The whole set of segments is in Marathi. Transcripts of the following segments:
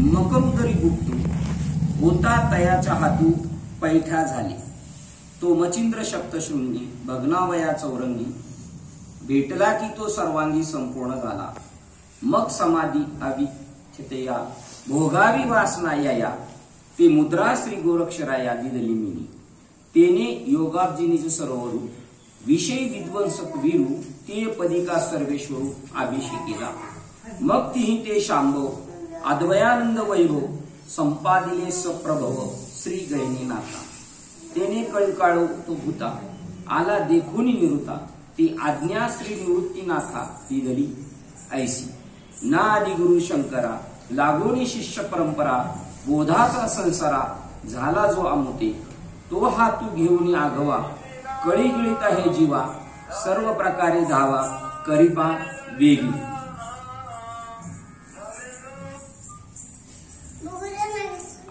मकमदरी गुप्तू होता तयाच्या हातू पैठा झाली। तो मचिंद्र शक्तशृंगी भग्नावया चौरंगी भेटला की तो सर्वांगी संपूर्ण झाला। मग समाधी अविथ्यतया भोगावी वासना या ते मुद्रा श्री गोरक्षराया दिदली मिनी तेने योगाब्जिनिज सरोवरू विषय विध्वंसक वीरू ते पदिका सर्वेश्वरू अभिषेकीला। मग तिही ते शांभव अद्वयानंद वैभव संपादिले सप्रभव श्री गहिनीनाथा तेने कळकाळो तो भूता आला देखून निवृत्ता ती आज्ञा श्री निवृत्तीनाथा दिदली ऐसी ना आदि गुरु शंकरा लागोनी शिष्य परंपरा बोधाचा संसारा झाला जो अमुते तो हा तू घेऊन आगवा कळी गिळीत आहे जीवा सर्व प्रकारे धावा करीपा वेगी।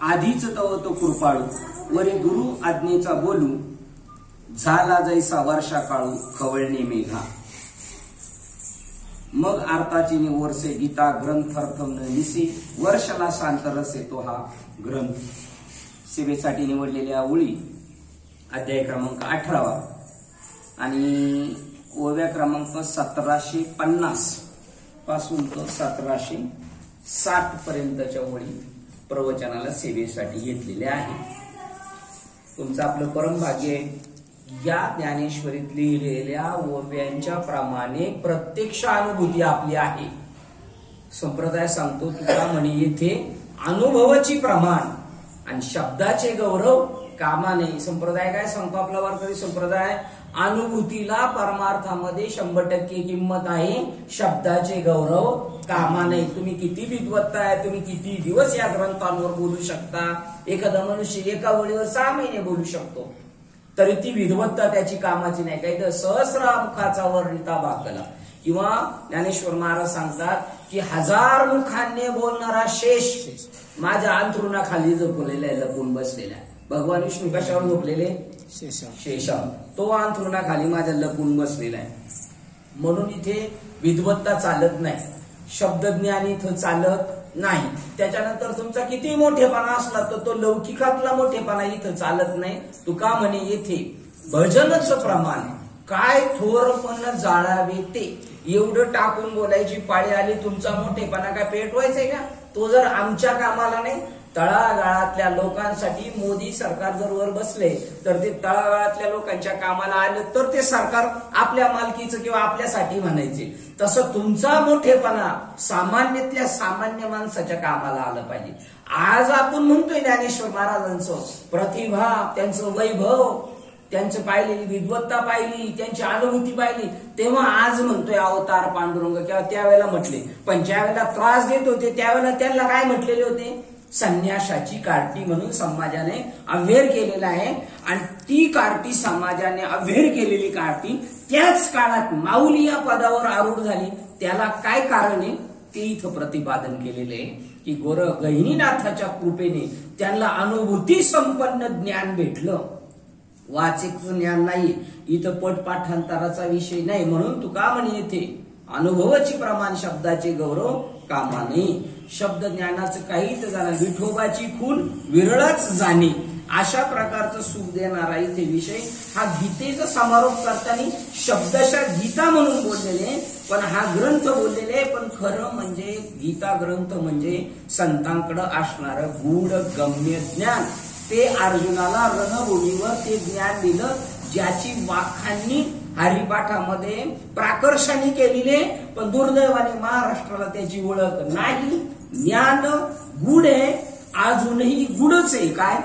आधीच तव तो कृपाळू वरी गुरु आज्ञेचा बोलू झाला जैसा वर्षा काळू खवळणे मेघा। मग आरताची वर्षे गीता ग्रंथार्थम निसी वर्षाला शांत रसे तो हा ग्रंथ। सेवेसाठी निवडलेल्या ओळी अध्याय क्रमांक 18 आणि ओव्या क्रमांक 1750 पासून तो 1760 पर्यंतच्या ओळी प्रवचनाला सेवेसाठी घेतलेल्या आहेत। तुमचं आपलं परम भाग्य या ज्ञानेश्वरीत लिहिलेल्या ओव्यांच्या प्रमाणे प्रत्यक्ष अनुभूती आपली आहे। संप्रदाय सांगतो तुका म्हणे येथे अनुभवाची प्रमाण आणि शब्दाचे गौरव कामा नाही। संप्रदाय काय सांगतो आपला वारकरी संप्रदाय अनुभूतीला परमार्थामध्ये 100% किंमत आहे, शब्दाचे गौरव कामा नाही। तुम्ही किती विद्वत्त आहे, तुम्ही किती दिवस या ग्रंथांवर बोलू शकता, एखादा मनुष्य एका वेळेवर 6 महिने बोलू शकतो तरी ती विद्वत्ता त्याची कामाची नाही। काही तर सहस्रामुखाचा वर्णिता भाकला किंवा ज्ञानेश्वर महाराज सांगतात की 1000 मुखांनी बोलणारा शेष माझ्या अंथरुणाखाली झोपलेला आहे, लपून बसलेला आहे। भगवान विष्णू कशावर झोपलेले? शेषावर। तो अंथरुणाखाली माझ्या लपून बसलेला आहे। म्हणून इथे विद्वत्ता चालत नाही, शब्दज्ञान इथं चालत नाही। त्याच्यानंतर तुमचा किती मोठेपणा असला तर तो लौकिकातला मोठेपणा इथं चालत नाही। तुका म्हणे येथे भजनच प्रमाण काय थोरपण जाळावे ते एवढं टाकून बोलायची पाळी आली। तुमचा मोठेपणा काय पेटवायचंय का? तो जर आमच्या कामाला नाही, तळागाळातल्या लोकांसाठी मोदी सरकार जर वर बसले तर ते तळागाळातल्या लोकांच्या कामाला आले तर ते सरकार आपल्या मालकीचं किंवा आपल्यासाठी म्हणायचे। तसं तुमचा मोठेपणा सामान्यातल्या सामान्य माणसाच्या कामाला आलं पाहिजे। आज आपण म्हणतोय ज्ञानेश्वर महाराजांचं प्रतिभा, त्यांचं वैभव, त्यांचं पाहिलेली विद्वत्ता पाहिली, त्यांची अनुभूती पाहिली, तेव्हा आज म्हणतोय अवतार पांडुरंग किंवा त्यावेळेला म्हटले। पण ज्या वेळेला त्रास देत होते त्यावेळेला त्यांना काय म्हटलेले होते? संन्यासाची कार्टी म्हणून समाजाने अव्हेर केलेला आहे। आणि ती कार्टी समाजाने अव्हेर केलेली कार्टी त्याच काळात माऊली या पदावर आरूढ झाली। त्याला काय कारण आहे ते इथं प्रतिपादन केलेले आहे की गोर गहिनीनाथाच्या कृपेने त्यांना अनुभूती संपन्न ज्ञान भेटलं। वाचिक ज्ञान नाही इथं, पटपाठांतराचा विषय नाही। म्हणून तुका म्हणे येथे अनुभवाची प्रमाण शब्दाचे गौरव कामा नाही। शब्द ज्ञानाचं काहीच जाणं विठोबाची खून विरळच जाणे अशा प्रकारचं सुख देणारा इथे विषय हा गीतेचा समारोप करताना शब्दशः गीता म्हणून बोललेले, पण हा ग्रंथ बोललेले। पण खरं म्हणजे गीता ग्रंथ म्हणजे संतांकडे असणार गूढ गम्य ज्ञान। ते अर्जुनाला रणभूमीवर ते ज्ञान दिलं ज्याची वाखाणणी हरिपाठामध्ये प्राकर्षाने केलेली, पण दुर्दैवाने महाराष्ट्राला त्याची ओळख नाही। ज्ञान गुढ आहे, अजूनही गुढच आहे। काय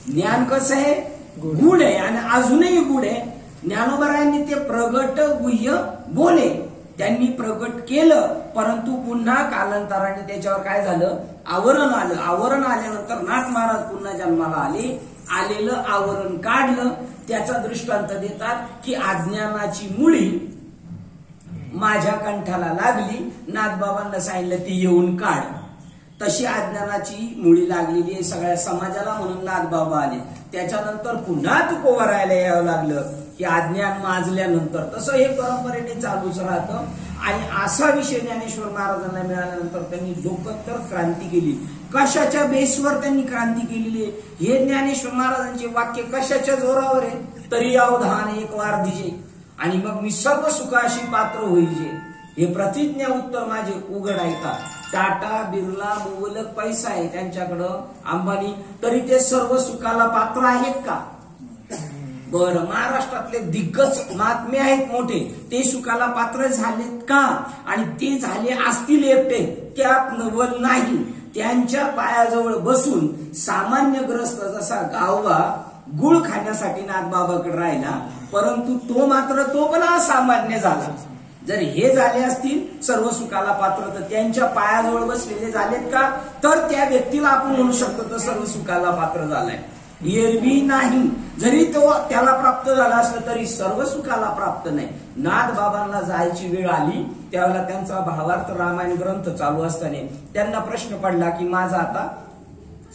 ज्ञान कसं आहे? गुढ आहे आणि अजूनही गुढ आहे। ज्ञानोबरायांनी ते प्रगट गुह्य बोले त्यांनी प्रगट केलं, परंतु पुन्हा कालांतराने त्याच्यावर काय झालं? आवरण आलं। आवरण आल्यानंतर नाथ महाराज पुन्हा जन्माला आले, आलेलं आवरण काढलं। त्याचा दृष्टांत देतात की अज्ञानाची मुळी माझ्या कंठाला लागली, नाथबाबांना सांगितलं ती येऊन काढ। तशी अज्ञानाची मुळी लागलेली आहे सगळ्या समाजाला, म्हणून नाथबाबा आले। त्याच्यानंतर पुन्हा तुकोबारायला यावं लागलं की अज्ञान माजल्यानंतर। तसं हे परंपरेने चालूच राहतं आणि असा विषय ज्ञानेश्वर महाराजांना मिळाल्यानंतर त्यांनी डोकतर क्रांती केली. कशाच्या बेसवर त्यांनी क्रांती केलेली आहे? हे ज्ञानेश्वर महाराजांचे वाक्य कशाच्या जोरावर आहे? तरी अवधान एक वार दिजे आणि मग मी सर्व सुखाशी पात्र होईजे. हे प्रतिज्ञा उत्तर माझे उघड ऐका. टाटा बिर्ला मुबलक पैसा आहे त्यांच्याकडं, अंबानी, तरी ते सर्व सुखाला पात्र आहेत का? बरं, महाराष्ट्रातले दिग्गज महात्मे आहेत मोठे, ते सुखाला पात्र झालेत का? आणि ते झाले असतील एकटे, त्यात नवल नाही. त्यांच्या पायाजवळ बसून सामान्य ग्रस्त जसा गाववा गुळ खाण्यासाठी नाथबाबाकडे राहिला, परंतु तो पण असामान्य झाला. जर हे झाले असतील सर्व सुखाला पात्र, तर त्यांच्या पायाजवळ बसलेले झालेत का? तर त्या व्यक्तीला आपण म्हणू शकतो तो सर्व सुखाला पात्र झालाय. एरवी नाही, जरी तो त्याला प्राप्त झाला असला तरी सर्व सुखाला प्राप्त नाही. नाथ बाबांना जायची वेळ आली त्यावेळेला त्यांचा भावार्थ रामायण ग्रंथ चालू असताना त्यांना प्रश्न पडला की माझा आता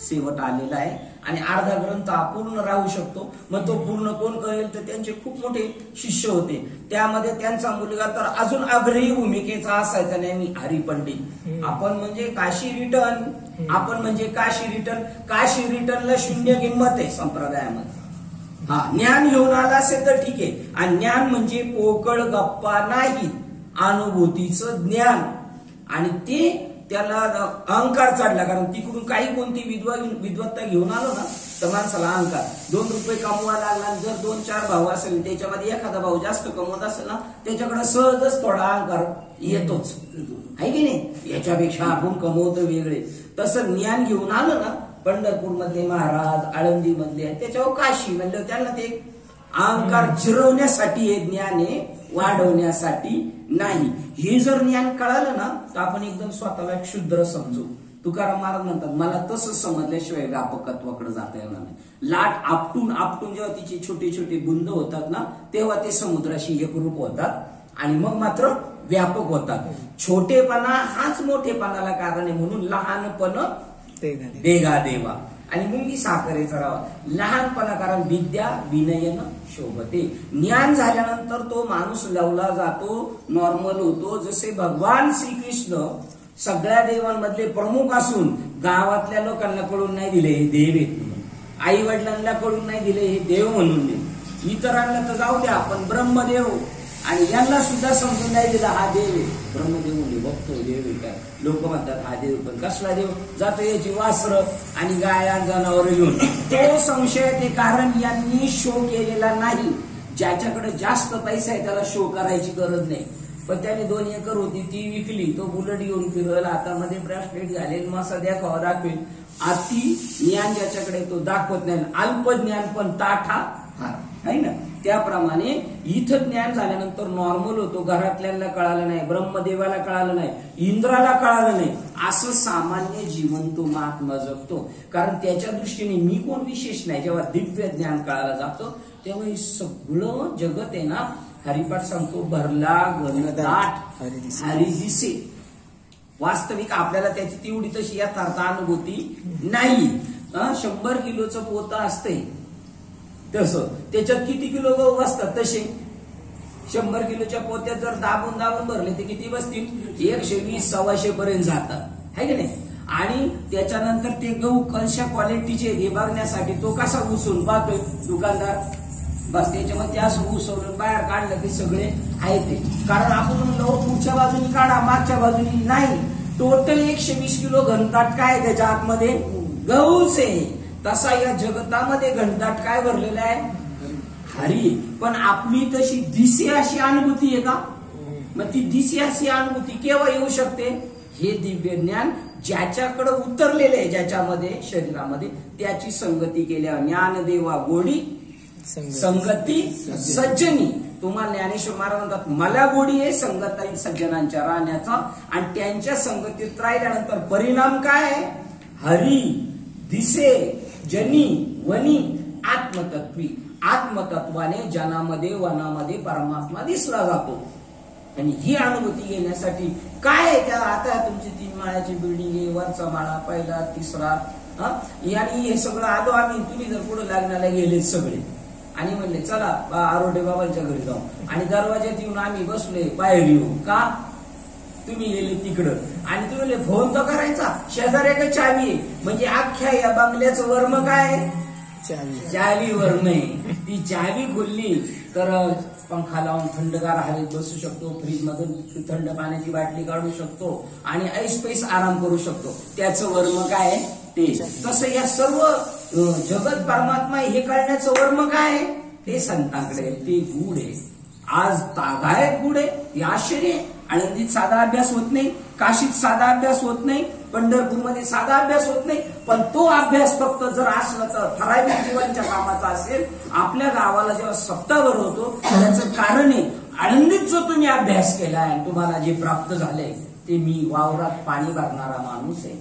शेवट आलेला आहे आणि अर्धा ग्रंथ अपूर्ण राहू शकतो, मग तो पूर्ण कोण करेल? तर त्यांचे खूप मोठे शिष्य होते, त्यामध्ये त्यांचा मुलगा तर अजून अग्रही भूमिकेचा असायचा नेहमी, हरिपंडित. आपण म्हणजे काशी रिटर्न, आपण म्हणजे काशी रिटर्न. काशी रिटर्नला शून्य किंमत आहे संप्रदायामध्ये. हा, ज्ञान घेऊन आला असेल तर ठीक आहे, आणि ज्ञान म्हणजे पोकळ गप्पा नाही, अनुभूतीचं ज्ञान. आणि ते त्याला अहंकार चढला, कारण तिकडून काही कोणती विद्वत्ता घेऊन आलो ना तर माणसाला अहंकार. 2 रुपये कमवा लागला, जर 2-4 भाऊ असेल त्याच्यामध्ये एखादा भाऊ जास्त कमवत असेल ना, त्याच्याकडे सहजच थोडा अहंकार येतोच, आहे की नाही? याच्यापेक्षा आपण कमवतो वेगळे. तसं ज्ञान घेऊन आलं ना, पंढरपूर मधले महाराज, आळंदी मधले, त्याच्यावर काशी म्हणलं, त्यांना ते अहंकार जिरवण्यासाठी हे ज्ञान आहे, वाढवण्यासाठी नाही. हे जर ज्ञान कळालं ना तर आपण एकदम स्वतःला एक शुद्र समजू. तुकाराम महाराज म्हणतात, मला तसं समजल्याशिवाय व्यापकत्वाकडे जाता येणार नाही. लाट आपटून आपटून जेव्हा तिचे छोटे छोटे बुंद होतात ना, तेव्हा ते समुद्राशी एकरूप होतात आणि मग मात्र व्यापक होतात. छोटेपणा हाच मोठेपणाला कारण आहे, म्हणून लहानपण देगा देवा आणि मुंगी साखरेचा रावा. लहानपणा कारण विद्या विनयन शोभते. ज्ञान झाल्यानंतर तो माणूस लवला जातो, नॉर्मल होतो. जसे भगवान श्रीकृष्ण सगळ्या देवांमधले प्रमुख असून गावातल्या लोकांना कळून नाही दिले हे देव आहेत म्हणून, आई वडिलांना कळून नाही दिले हे देव म्हणून, इतरांना तर जाऊ द्या, पण ब्रह्मदेव आणि यांना सुद्धा समजून नाही दिला हा देव आहे. ब्रह्मदेव म्हणजे बघतो देव आहे काय, लोक म्हणतात हा देव, पण कसला देव? जातो याची वासर आणि गाया जनावर घेऊन. तो संशय ते, कारण यांनी शो केलेला नाही. ज्याच्याकडे जास्त पैसा आहे त्याला शो करायची गरज नाही, पण त्याने 2 एकर होती ती विकली, तो बुलेट घेऊन फिरल, हातामध्ये ब्रेसलेट घालेल, मासा दाखवा दाखवेल. अति ज्ञान ज्याच्याकडे तो दाखवत नाही. अल्प ज्ञान पण ताठा हार, आहे ना? त्याप्रमाणे इथं ज्ञान झाल्यानंतर नॉर्मल होतो. घरातल्यांना कळालं नाही, ब्रह्मदेवाला कळालं नाही, इंद्राला कळालं नाही, असं सामान्य जीवन तो महात्मा जगतो. कारण त्याच्या दृष्टीने मी कोण विशेष नाही. जेव्हा दिव्य ज्ञान कळायला जातो तेव्हा हे सगळं जगत आहे ना, हरिपाठ सांगतो, भरला घनदाट हरी दिसे. वास्तविक आपल्याला त्याची तेवढी तशी यथार्थ अनुभूती नाही. 100 किलोचं पोतं असतंय तसं, त्याच्यात किती किलो गहू बसतात? तसे 100 किलोच्या पोत्यात जर दाबून दाबून भरले ते किती बसतील? 120-125 पर्यंत जातात, है की नाही? आणि त्याच्यानंतर ते गहू कशा क्वालिटीचे हे बघण्यासाठी तो कसा उसवून पाहतोय दुकानदार, बस त्याच्यामध्ये असं उसवलं बाहेर काढलं की सगळे आहे ते. कारण आपण म्हणलो पुढच्या बाजूनी काढा, मागच्या बाजूनी नाही. टोटल 120 किलो घनदाट काय त्याच्या आतमध्ये? गहूच आहे. तसा या जगतामध्ये घनदाट काय भरलेला आहे? हरी. पण आपली तशी दिसे अशी अनुभूती आहे का? मग ती दिसे अशी अनुभूती केव्हा येऊ शकते? हे दिव्य ज्ञान ज्याच्याकडे उतरलेले आहे, ज्याच्यामध्ये शरीरामध्ये, त्याची संगती केल्यावर. ज्ञानदेवा गोडी संगती सज्जनी. तुम्हाला ज्ञानेश्वर महाराज म्हणतात, मला गोडी आहे संगती सज्जनांच्या राहण्याचा, आणि त्यांच्या संगतीत राहिल्यानंतर परिणाम काय? हरी दिसे जनी वनी आत्मतत्वी. आत्मतत्वाने जनामध्ये वनामध्ये परमात्मा दिसला जातो. आणि ही अनुभूती घेण्यासाठी काय आहे त्या? आता तुमची 3 माळ्याची बिल्डिंग आहे, वरचा माळा, पहिला, तिसरा, आणि हे सगळं आलो आम्ही. तुम्ही जर पुढे लग्नाला गेले सगळे आणि म्हणले चला आरोडे बाबांच्या घरी जाऊ, आणि दरवाज्यात येऊन आम्ही बसले बाहेर येऊ का? तुम्ही गेले तिकडं आणि तुम्ही फोन तर करायचा, शेजाऱ्याकडे चावी आहे, म्हणजे अख्ख्या या बंगल्याचं वर्म काय आहे? चावी वर्म आहे. ती चावी खुलली तर पंखा लावून थंडगार हवेत बसू शकतो, फ्रीज मधून थंड पाण्याची बाटली काढू शकतो आणि ऐस पैस आराम करू शकतो. त्याचं वर्म काय आहे? ते. तसं या सर्व जगत परमात्मा हे कळण्याचं वर्म काय आहे? ते संतांकडे, ते गूढ आहे. आज तागायत गूढ आहे, हे आश्चर्य आहे. आळंदीत साधा अभ्यास होत नाही, काशीत साधा अभ्यास होत नाही, पंढरपूरमध्ये साधा अभ्यास होत नाही. पण तो अभ्यास फक्त जर असला तर ठराविक जीवनाच्या कामाचा असेल. आपल्या गावाला जेव्हा सप्ताहभर होतो त्याचं कारण आहे, आळंदीत जो तुम्ही अभ्यास केलाय तुम्हाला जे प्राप्त झालंय ते मी वावरात पाणी भरणारा माणूस आहे,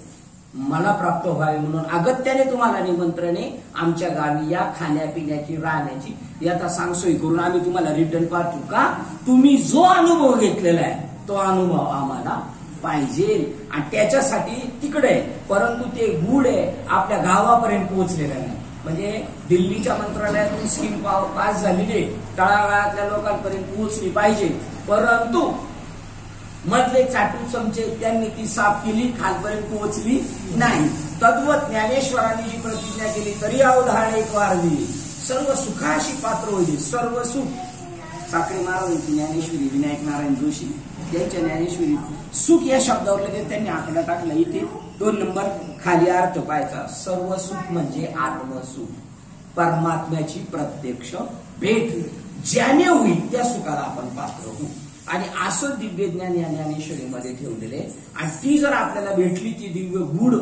मला प्राप्त व्हावे म्हणून अगत्याने तुम्हाला निमंत्रण आहे. आमच्या गावी या, खाण्यापिण्याची राहण्याची याचा सांगसोय करून आम्ही तुम्हाला रिटर्न पाठवू का? तुम्ही जो अनुभव घेतलेला आहे तो अनुभव आम्हाला पाहिजे आणि त्याच्यासाठी तिकडे, परंतु ते गूढ आहे, आपल्या गावापर्यंत पोहोचलेलं नाही. म्हणजे दिल्लीच्या मंत्रालयातून स्कीम पास झालेली तळागाळातल्या लोकांपर्यंत पोहोचली पाहिजे, परंतु मधले चाटू चमचे त्यांनी ती साफ केली, खालपर्यंत पोहोचली नाही. तद्वत ज्ञानेश्वरांनी जी प्रतिज्ञा केली तरी अवधारण एक वार दिली, सर्व सुखाशी पात्र होईल, सर्व सुख. साखरे महाराजांची ज्ञानेश्वरी, विनायक नारायण जोशी त्यांच्या ज्ञानेश्वरी सुख या शब्दावर लगेच त्यांनी आकडा टाकला. इथे 2 नंबर खाली अर्थ पाहायचा. सर्व सुख म्हणजे आत्मसुख, परमात्म्याची प्रत्यक्ष भेट ज्याने होईल त्या सुखाला आपण पात्र होऊ. आणि असं दिव्य ज्ञान या ज्ञानेश्वरीमध्ये ठेवलेले आणि ती जर आपल्याला भेटली, ती दिव्य गूढ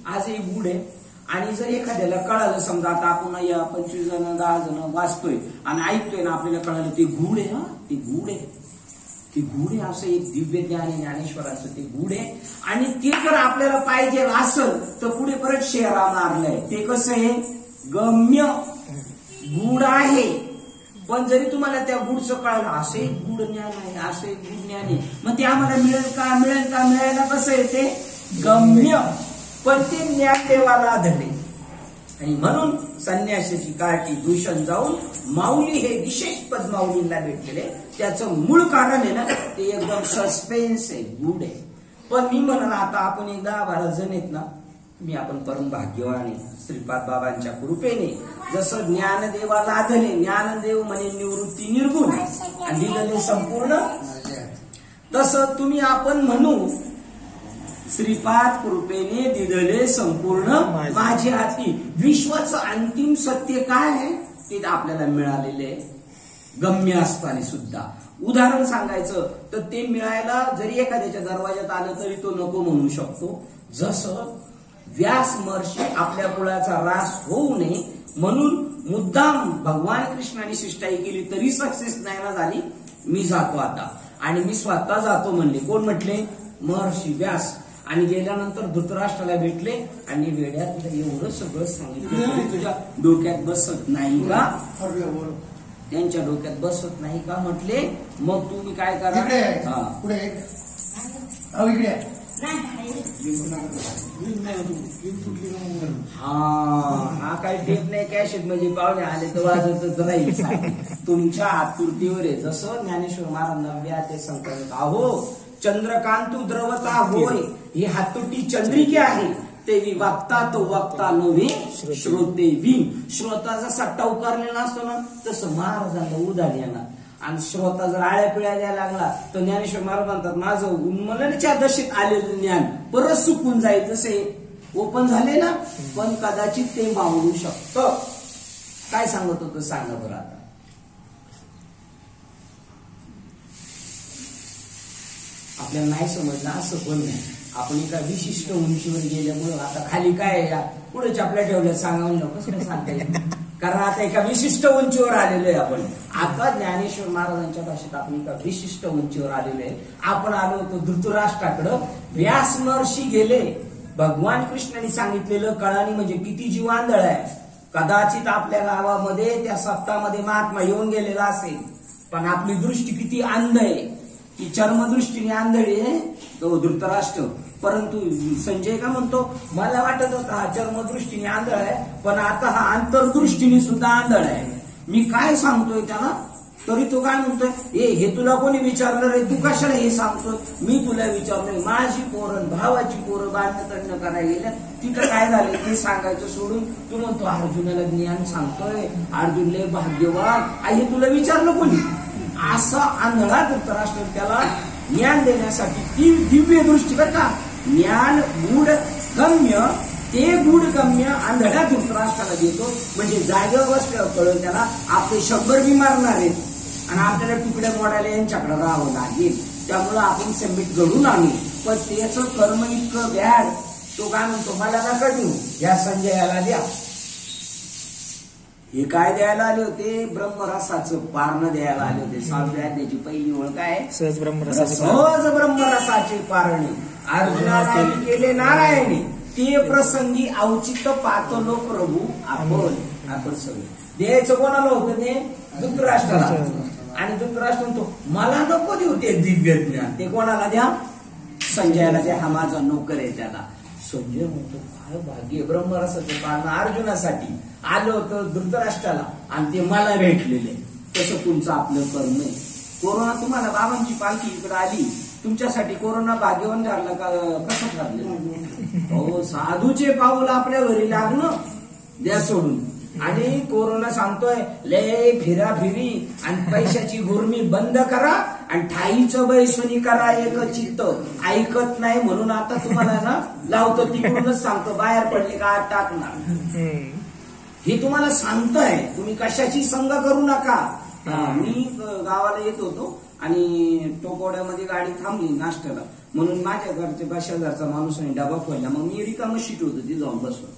आजही गूढ आहे. आणि जर एखाद्याला कळालं, समजा आता आपण या 25 जण 10 जण वाचतोय आणि ऐकतोय ना, आपल्याला कळालं ते गूढ आहे, ते गूढ आहे, ते गूढ आहे. असं एक दिव्य ज्ञान आहे ज्ञानेश्वराचं, ते गूढ आहे. आणि ते जर आपल्याला पाहिजे असेल तर पुढे परत शेरा मारलंय. ते कसं आहे? गम्य गूढ आहे. पण जरी तुम्हाला त्या गूढचं कळालं, असं एक गूढ ज्ञान आहे, असं एक गूढ ज्ञान आहे, मग ते आम्हाला मिळेल का? मिळेल का? मिळायला कसं आहे? ते गम्य, पण ते ज्ञान देवाला धरले. आणि म्हणून संन्यासाची काठी दूषण जाऊन माऊली हे विशेष पद माऊलींना भेटलेले. त्याचं मूळ कारण आहे ना, ते एकदम सस्पेन्स आहे, गूढ आहे. पण मी म्हणाला आता आपण 10-12 जण आहेत ना, मी आपण परम भाग्यवान आहे. श्रीपाद बाबांच्या कृपेने जसं ज्ञानदेवा लादले, ज्ञानदेव म्हणे निवृत्ती निर्गुण आणि दिलेले संपूर्ण, तसं तुम्ही आपण म्हणू श्रीपाद कृपेने दिलेले संपूर्ण माझे हाती. विश्वाचं अंतिम सत्य काय आहे ते आपल्याला मिळालेले गम्य असताना सुद्धा. उदाहरण सांगायचं तर ते मिळायला जरी एखाद्याच्या दरवाज्यात आलं तरी तो नको म्हणू शकतो. जसं व्यास महर्षी आपल्या कुळाचा रास होऊ नये म्हणून मुद्दाम भगवान कृष्णाने शिष्टाई केली तरी सक्सेस नाही ना झाली. मी जातो आता आणि मी स्वतः जातो म्हणले. कोण म्हटले? महर्षी व्यास. आणि गेल्यानंतर धृतराष्ट्राला भेटले आणि वेड्या तुला एवढं सगळं सांगितलं तरी तुझ्या डोक्यात बसत नाही का? त्यांच्या डोक्यात बसत नाही का म्हटले. मग तुम्ही काय करा? हा काही टेप नाही, कॅशेट म्हणजे पाहुणे आले तर वाजतच राहील. तुमच्या आतुरतेवर आहे. जसं ज्ञानेश्वर महाराजांना व्या ते संकल्प अहो चंद्रकांतू द्रवता होय, ही हातोटी चंद्रिके आहे. ते वक्ता तो वक्ता नव्हे श्रोते विन. श्रोता जसा टवकारलेला असतो ना तसं महाराजांना उदार येणार. आणि श्रोता जर आळ्या पिळ्या द्यायला लागला तर ज्ञानेश्वर महाराज म्हणतात माझं उन्मलनाच्या दशेत आलेलं ज्ञान परत सुकून जाईल. जसे ओपन झाले ना, पण कदाचित ते मावळू शकतं. काय सांगत होतं सांगा बरं आता. आपल्याला नाही समजलं असं पण नाही. आपण एका विशिष्ट उंचीवर गेल्यामुळं आता खाली काय पुढे चपल्या ठेवल्या सांगावं कसं सांगता येईल. कारण आता एका विशिष्ट उंचीवर आलेलो आहे आपण. आता ज्ञानेश्वर महाराजांच्या भाषेत आपण एका विशिष्ट उंचीवर आलेलो आहे. आपण आलो होतो धृतराष्ट्राकडं. व्यास महर्षी गेले. भगवान कृष्णाने सांगितलेलं कळानी म्हणजे किती जीव आंधळ आहे. कदाचित आपल्या गावामध्ये त्या सप्ताहामध्ये महात्मा येऊन गेलेला असेल, पण आपली दृष्टी किती अंध आहे. ती चर्मदृष्टीने आंधळी आहे तो धृतराष्ट्र. परंतु संजय का म्हणतो मला वाटत होता हा चर्मदृष्टीने आंधळ आहे, पण आता हा अंतर्दृष्टीने सुद्धा आंधळ आहे. मी काय सांगतोय त्याला तरी तो काय म्हणतोय, हे तुला कोणी विचारलं रे, तू कशाला हे सांगतोय, मी तुला विचारलंय. माझी पोरं भावाची पोरं बांधणं करायला गेल्या, तिथं काय झालं ते सांगायचं सोडून तू म्हणतो अर्जुनाला ज्ञान सांगतोय, अर्जुन लय भाग्यवान, हे तुला विचारलं कोणी. असा आंधळा धृतराष्ट्र त्याला ज्ञान देण्यासाठी ती दिव्य दृष्टी का ज्ञान गूढ गम्य, ते गूढ गम्य आंधळ्या धृतराष्ट्राला देतो. म्हणजे जागेवर बसल्यावर कळलं त्याला आपले 100 बी मारणार आहेत आणि आपल्याला तुकड्या मोडायला यांच्याकडे राहावं लागेल. त्यामुळं आपण सबमिट घडून आणू, पण त्याचं कर्म इतकं बॅड. तो काय म्हणतो, मला नका देऊ, या संजयाला द्या. हे काय द्यायला आले होते, ब्रह्मरसाचं पारणं द्यायला आले होते. 7व्या अध्यायाची पहिली ओळ काय, सहज ब्रह्मरसाचे पारणे अर्जुनाला केले नारायणी, ते प्रसंगी औचित्य पातलो प्रभू आपण सगळे. द्यायचं कोणाला होतं ते, धृतराष्ट्राला. आणि धृतराष्ट्र म्हणतो मला नको देऊ ते दिव्य ज्ञान, ते कोणाला द्या, संजयाला द्या, हा माझा नोकर आहे त्याला. संजय म्हणतो काय भाग्य, ब्रह्मरसाचे पारण अर्जुनासाठी आलं होतं धृतराष्ट्राला आणि ते मला भेटलेले. तसं तुमचं आपलं कर्म आहे. कोरोना तुम्हाला बाबांची पालखी इकडे आली, तुमच्यासाठी कोरोना भाग्यवान ठरला का कसं ठरलं. हो, साधूचे पाऊल आपल्या घरी लागणं द्या सोडून. आणि कोरोना सांगतोय लय फिराफिरी आणि पैशाची गुरमी बंद करा आणि ठाईचं बैसुनी करा एक चित्त. ऐकत नाही म्हणून आता तुम्हाला ना लावतो तिकडूनच सांगतो, बाहेर पडले का आत टाकणार. हे तुम्हाला सांगतोय, तुम्ही कशाची संग करू नका. मी गावाला येत होतो आणि टोकोड्यामध्ये गाडी थांबली नाश्त्याला, म्हणून माझ्या घरच्या शेजारचा माणूस डबा खोलला. मग मी रिकामं शीट होतो ती जाऊन बसलो.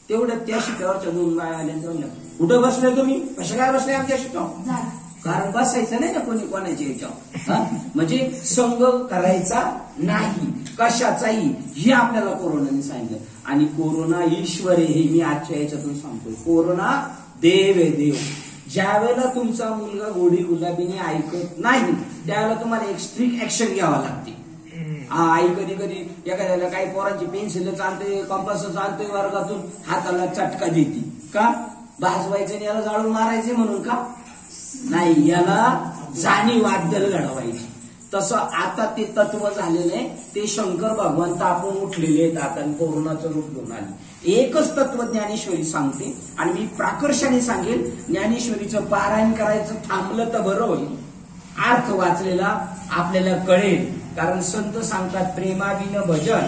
तेवढ्या त्या शिटावरच्या 2 बाया आल्या, कुठं बसले तुम्ही, कशा काय बसले आमच्या शिटावर. कारण बसायचं नाही ना कोणी कोणाच्या याच्यावर. म्हणजे संग करायचा नाही कशाचाही, हे आपल्याला कोरोनाने सांगितलं. आणि कोरोना ईश्वर आहे हे मी आजच्या याच्यातून सांगतोय. कोरोना देव आहे, देव. ज्या वेळेला तुमचा मुलगा गोडी गुलाबीने ऐकत नाही त्यावेळेला तुम्हाला एक स्ट्रिक्ट ऍक्शन घ्यावा लागते. आई कधी कधी एखाद्याला काही पोरांची पेन्सिल चालते, कंपास चालतोय वर्गातून, हाताला चटका देते का, भाजवायचं आणि याला जाळून मारायचे म्हणून का नाही, याला जाणीव अद्दल घडवायची. तसं आता ते तत्व झालेलं आहे. ते शंकर भगवंत आपण उठलेले आहेत आता कोरोनाचं रूप घेऊन आले. एकच तत्व ज्ञानेश्वरी सांगते आणि मी प्राकर्षाने सांगेल, ज्ञानेश्वरीचं पारायण करायचं थांबलं तर बरं होईल. अर्थ वाचलेला आपल्याला कळेल. कारण संत सांगतात प्रेमाविन भजन,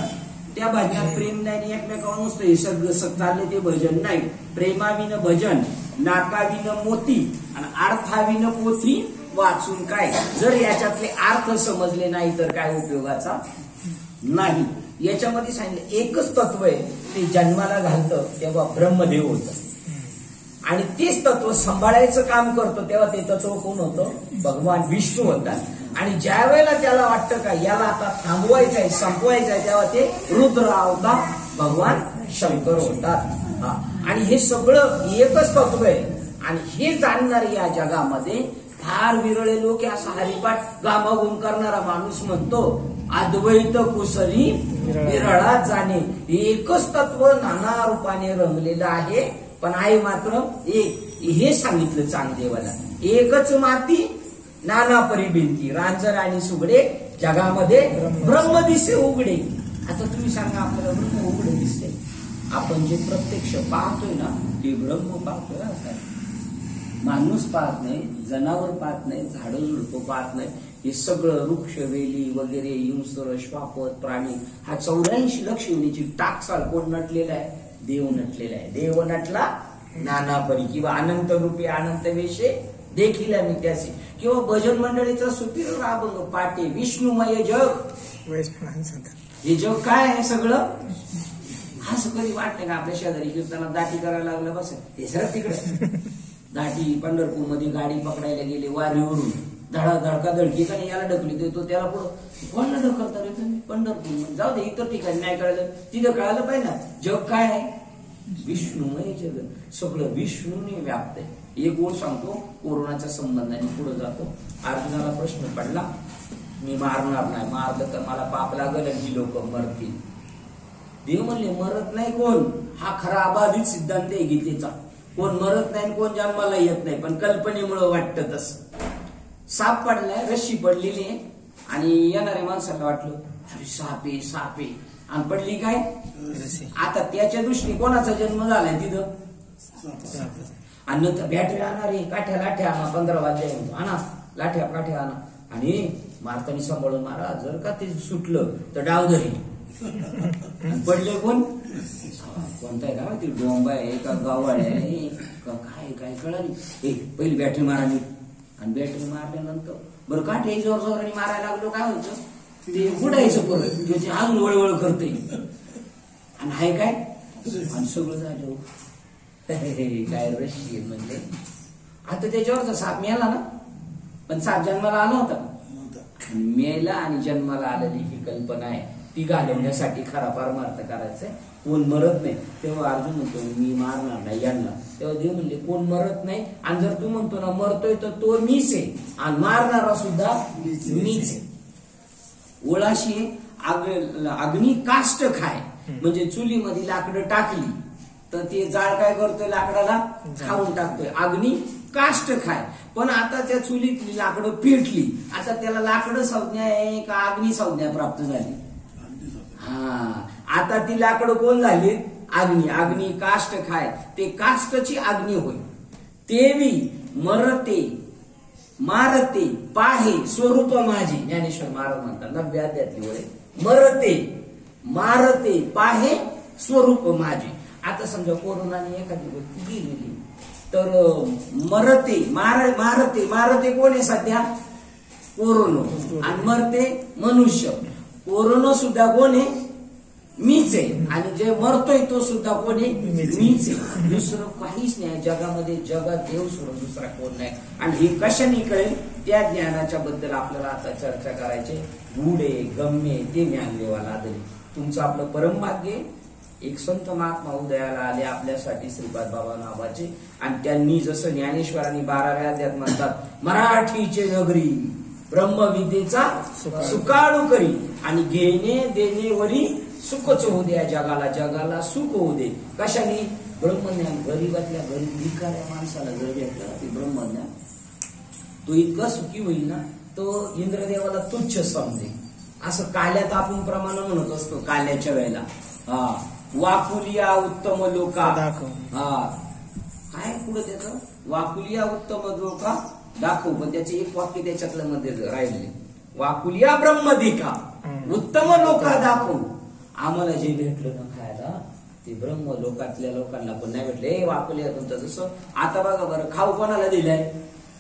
त्या भजनात प्रेम नाही, एकमेकावर नुसतं हे सगळं चालले ते भजन नाही. प्रेमाविन भजन, नाकाविन मोती आणि अर्थाविन पोथी वाचून काय. जर याच्यातले अर्थ समजले नाही तर काय उपयोगाचा नाही. याच्यामध्ये सांगितलं एकच तत्व आहे, ते जन्माला घालतं तेव्हा ब्रह्मदेव होतं आणि तेच तत्व सांभाळायचं काम करतो तेव्हा ते तत्व कोण होतं, भगवान विष्णू होतात. आणि ज्या वेळेला त्याला वाटतं का याला आता थांबवायचं आहे, संपवायचं आहे, तेव्हा ते रुद्र अवतार भगवान शंकर होतात. आणि हे सगळं एकच तत्व आहे. आणि हे जाणणारे या जगामध्ये फार विरळे लोक. असा हरिपाठ गामागुम करणारा माणूस म्हणतो अद्वैत कुसरी विरळात जाणे. एकच तत्व नाना रूपाने रंगलेलं आहे, पण आहे मात्र एक. हे सांगितलं चांगदेवाला, एकच माती नाना परी भिंती, रांजण आणि सुगडे जगामध्ये ब्रह्म दिसे उघडे. आता तुम्ही सांगा आपल्याला ब्रह्म उघडे दिसते, आपण जे प्रत्यक्ष पाहतोय ना ते ब्रह्म पाहतोय. असं माणूस पाहत नाही, जनावर पाहत नाही, झाडं झुडपं पाहत नाही. हे सगळं वृक्ष वेली वगैरे हिंसर श्वापत प्राणी, हा 84 लक्ष योनीची टाकसाळ कोण नटलेला आहे, देव नटलेला आहे. देव नटला नाना परी किंवा अनंत रूपे अनंत वेशे देखील आम्ही त्याचे. किंवा भजन मंडळीचा सुपीर अभंग पाटे विष्णुमय जग. हे जग काय आहे सगळं. असं कधी वाटतं का आपल्या शेजारी कीर्तनाला दाटी करायला लागलं बस हे सर तिकडे दाटी पंढरपूर मध्ये गाडी पकडायला गेले वारीवरून, धडका धडकी का याला ढकली देतो त्याला पुढं कोणाला ढकलता रे तुम्ही पंढरपूर मध्ये, जाऊ दे इतर ठिकाणी नाही कळलं तिथं कळालं पाहिजे ना. जग काय आहे, विष्णुमय जग, सगळं विष्णूने व्याप्त आहे. एक गोष्ट सांगतो कोरोनाच्या संबंधाने पुढे जातो. अर्जुनाला प्रश्न पडला मी मारणार नाही, मारलं तर मला पाप लागल आणि ही लोक मरतील. देव म्हणले मरत नाही कोण, हा खरा अबाधित सिद्धांत आहे गीतेचा. कोण मरत नाही कोण जन्माला येत नाही, पण कल्पनेमुळे वाटतं तसं. साप पडलाय, रस्सी पडलेली आहे आणि येणाऱ्या माणसाला वाटलं अरे साप आहे साप आहे, आणि पडली काय. आता त्याच्या दृष्टीने कोणाचा जन्म झालाय तिथं, आणि नंतर बॅटरी आणणार आहे, काठ्या लाठ्या आणा, 15 वाजले आणा, लाठ्या काठ्या आणा, आणि मारताना सांभाळून मारा, जर का ते सुटलं तर डावधरी. पडले कोण, कोणता आहे का माहिती, डोंबा आहे का गावाड आहे का काय काय कळाली. पहिली बॅटरी माराली, आणि बॅटरी मारल्यानंतर बरं काठ्या जोर जोराने मारायला लागलो, काय होतं ते उडायचं परत, त्याची अजून वळवळ करते, आणि हाय काय, आणि सगळं झालं. काय रशी म्हणजे आता त्याच्यावरचा साप मेला ना, पण साप जन्माला आला होता, मेला आणि जन्माला आलेली ही कल्पना आहे, ती घालवण्यासाठी खरा पारमार्थ करायचंय. कोण मरत नाही. तेव्हा अर्जुन म्हणतो मी मारणार नाही यांना, तेव्हा देव म्हणले कोण मरत नाही, आणि जर तू म्हणतो ना मरतोय तर तो मीच आहे, आणि मारणारा सुद्धा मीच आहे. ओळाशी अग्नी काष्ट खाय, म्हणजे चुलीमध्ये लाकडं टाकली तर ते जाळ काय करतोय, लाकडाला खाऊन टाकतोय. अग्नी काष्ट खाय, पण आता त्या चुलीतली लाकडं पेटली, आता त्याला लाकडं संज्ञा आहे का अग्नी संज्ञा प्राप्त झाली. हा, आता ती लाकडं कोण झाली, अग्नी. अग्नी काष्ट खाय, ते काष्टची अग्नी होय. तेवी मरते मारते पाहे स्वरूप माझे, ज्ञानेश्वर महाराज म्हणतात 90 अध्यायातली वय, मरते मारते पाहे स्वरूप माझे. आता समजा कोरोनाने एखादी व्यक्ती गेलेली तर मरते मारते, मारते कोण आहे सध्या, कोरोना, आणि मरते मनुष्य. कोरोना सुद्धा कोण आहे, मीच आहे, आणि जे मरतोय तो सुद्धा कोण आहे, मीच आहे. दुसरं काहीच नाही जगामध्ये, जगात देव सोडून दुसरा कोण नाही. आणि हे कशाने कळेल, त्या ज्ञानाच्या बद्दल आपल्याला आता चर्चा करायची. गुढे गम्य ते ज्ञान देवाला आदरी. तुमचं आपलं परम भाग्य, एक संत महात्मा उदयाला आले आपल्यासाठी, श्रीपाद बाबा नावाचे, आणि त्यांनी जसं ज्ञानेश्वरांनी 12व्या अध्यायात म्हणतात, मराठीचे नगरी ब्रह्मविद्येचा सुकाळू करी, आणि घेणे देणेवरी सुखच होऊ दे, जगाला जगाला सुख होऊ दे. कशाने, ब्रह्मज्ञान. गरीबातल्या गरीब भिकाऱ्या माणसाला जर भेटलं ते ब्रह्मज्ञान, तो इतका सुखी होईल ना, तो इंद्रदेवाला तुच्छ समजे. असं काल्यात आपण प्रमाण म्हणत असतो, काल्याच्या वेळेला वाकुलिया उत्तम लोका, काय पुढे त्याचं, वाकुलिया उत्तम लोका दाखव, पण त्याचे एक वाक्य त्याच्यातलं मध्ये राहिले, वाकुलिया ब्रह्मदिका उत्तम लोका दाखव. आम्हाला जे भेटलं ना खायला ते ब्रह्म लोकातल्या लोकांना पण नाही भेटले. वाकुलिया तुमचं जसं आता बघा बरं, खाऊ कोणाला दिलाय,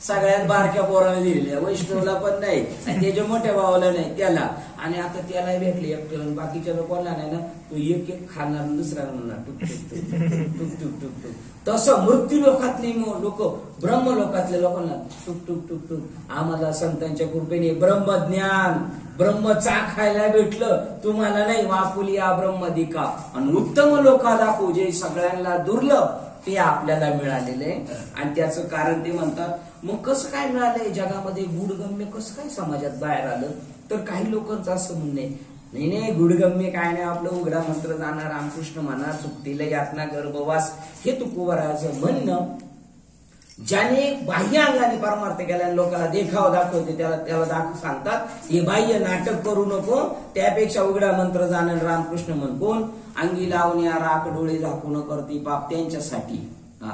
सगळ्यात बारक्या पोराला दिलेल्या, वैष्णवला पण नाही, आणि त्याच्या मोठ्या भावाला नाही त्याला, आणि आता त्याला भेटले एकट्याला, बाकीच्या लोकांना नाही ना, तो एक एक खाणार, दुसऱ्याला म्हणणार टुक टुक टुक टुक टुक टुक टुक. तसं मृत्यू लोकातले लोक ब्रह्म लोकातल्या लोकांना टुक टुक टुक टुक. आम्हाला संतांच्या कृपेने ब्रह्मज्ञान ब्रह्म चाखायला भेटलं, तुम्हाला नाही. वाकुलिया ब्रह्मदिका, आणि उत्तम लोका दाखवू, जे सगळ्यांना दुर्लभ ते आपल्याला मिळालेले. आणि त्याचं कारण ते म्हणतात, मग कसं काय मिळालंय जगामध्ये, गुडगम्य कसं काय समाजात बाहेर आलं. तर काही लोकांचं असं म्हणणे, नाही नाही गुडगम्य काय नाही, आपलं उघडा मंत्र जाणार, रामकृष्ण म्हणा, चुकतीला यातना गर्भवास, हे तुकोबराचं म्हणणं. ज्याने बाह्य अंगाने परमार्थ केला, लोकांना देखावा दाखवते, त्याला सांगतात हे बाह्य नाटक करू नको, त्यापेक्षा उघडा मंत्र जाणं, रामकृष्ण म्हण. कोण, अंगी लावण्या राख डोळे झाकून करते पाप त्यांच्यासाठी.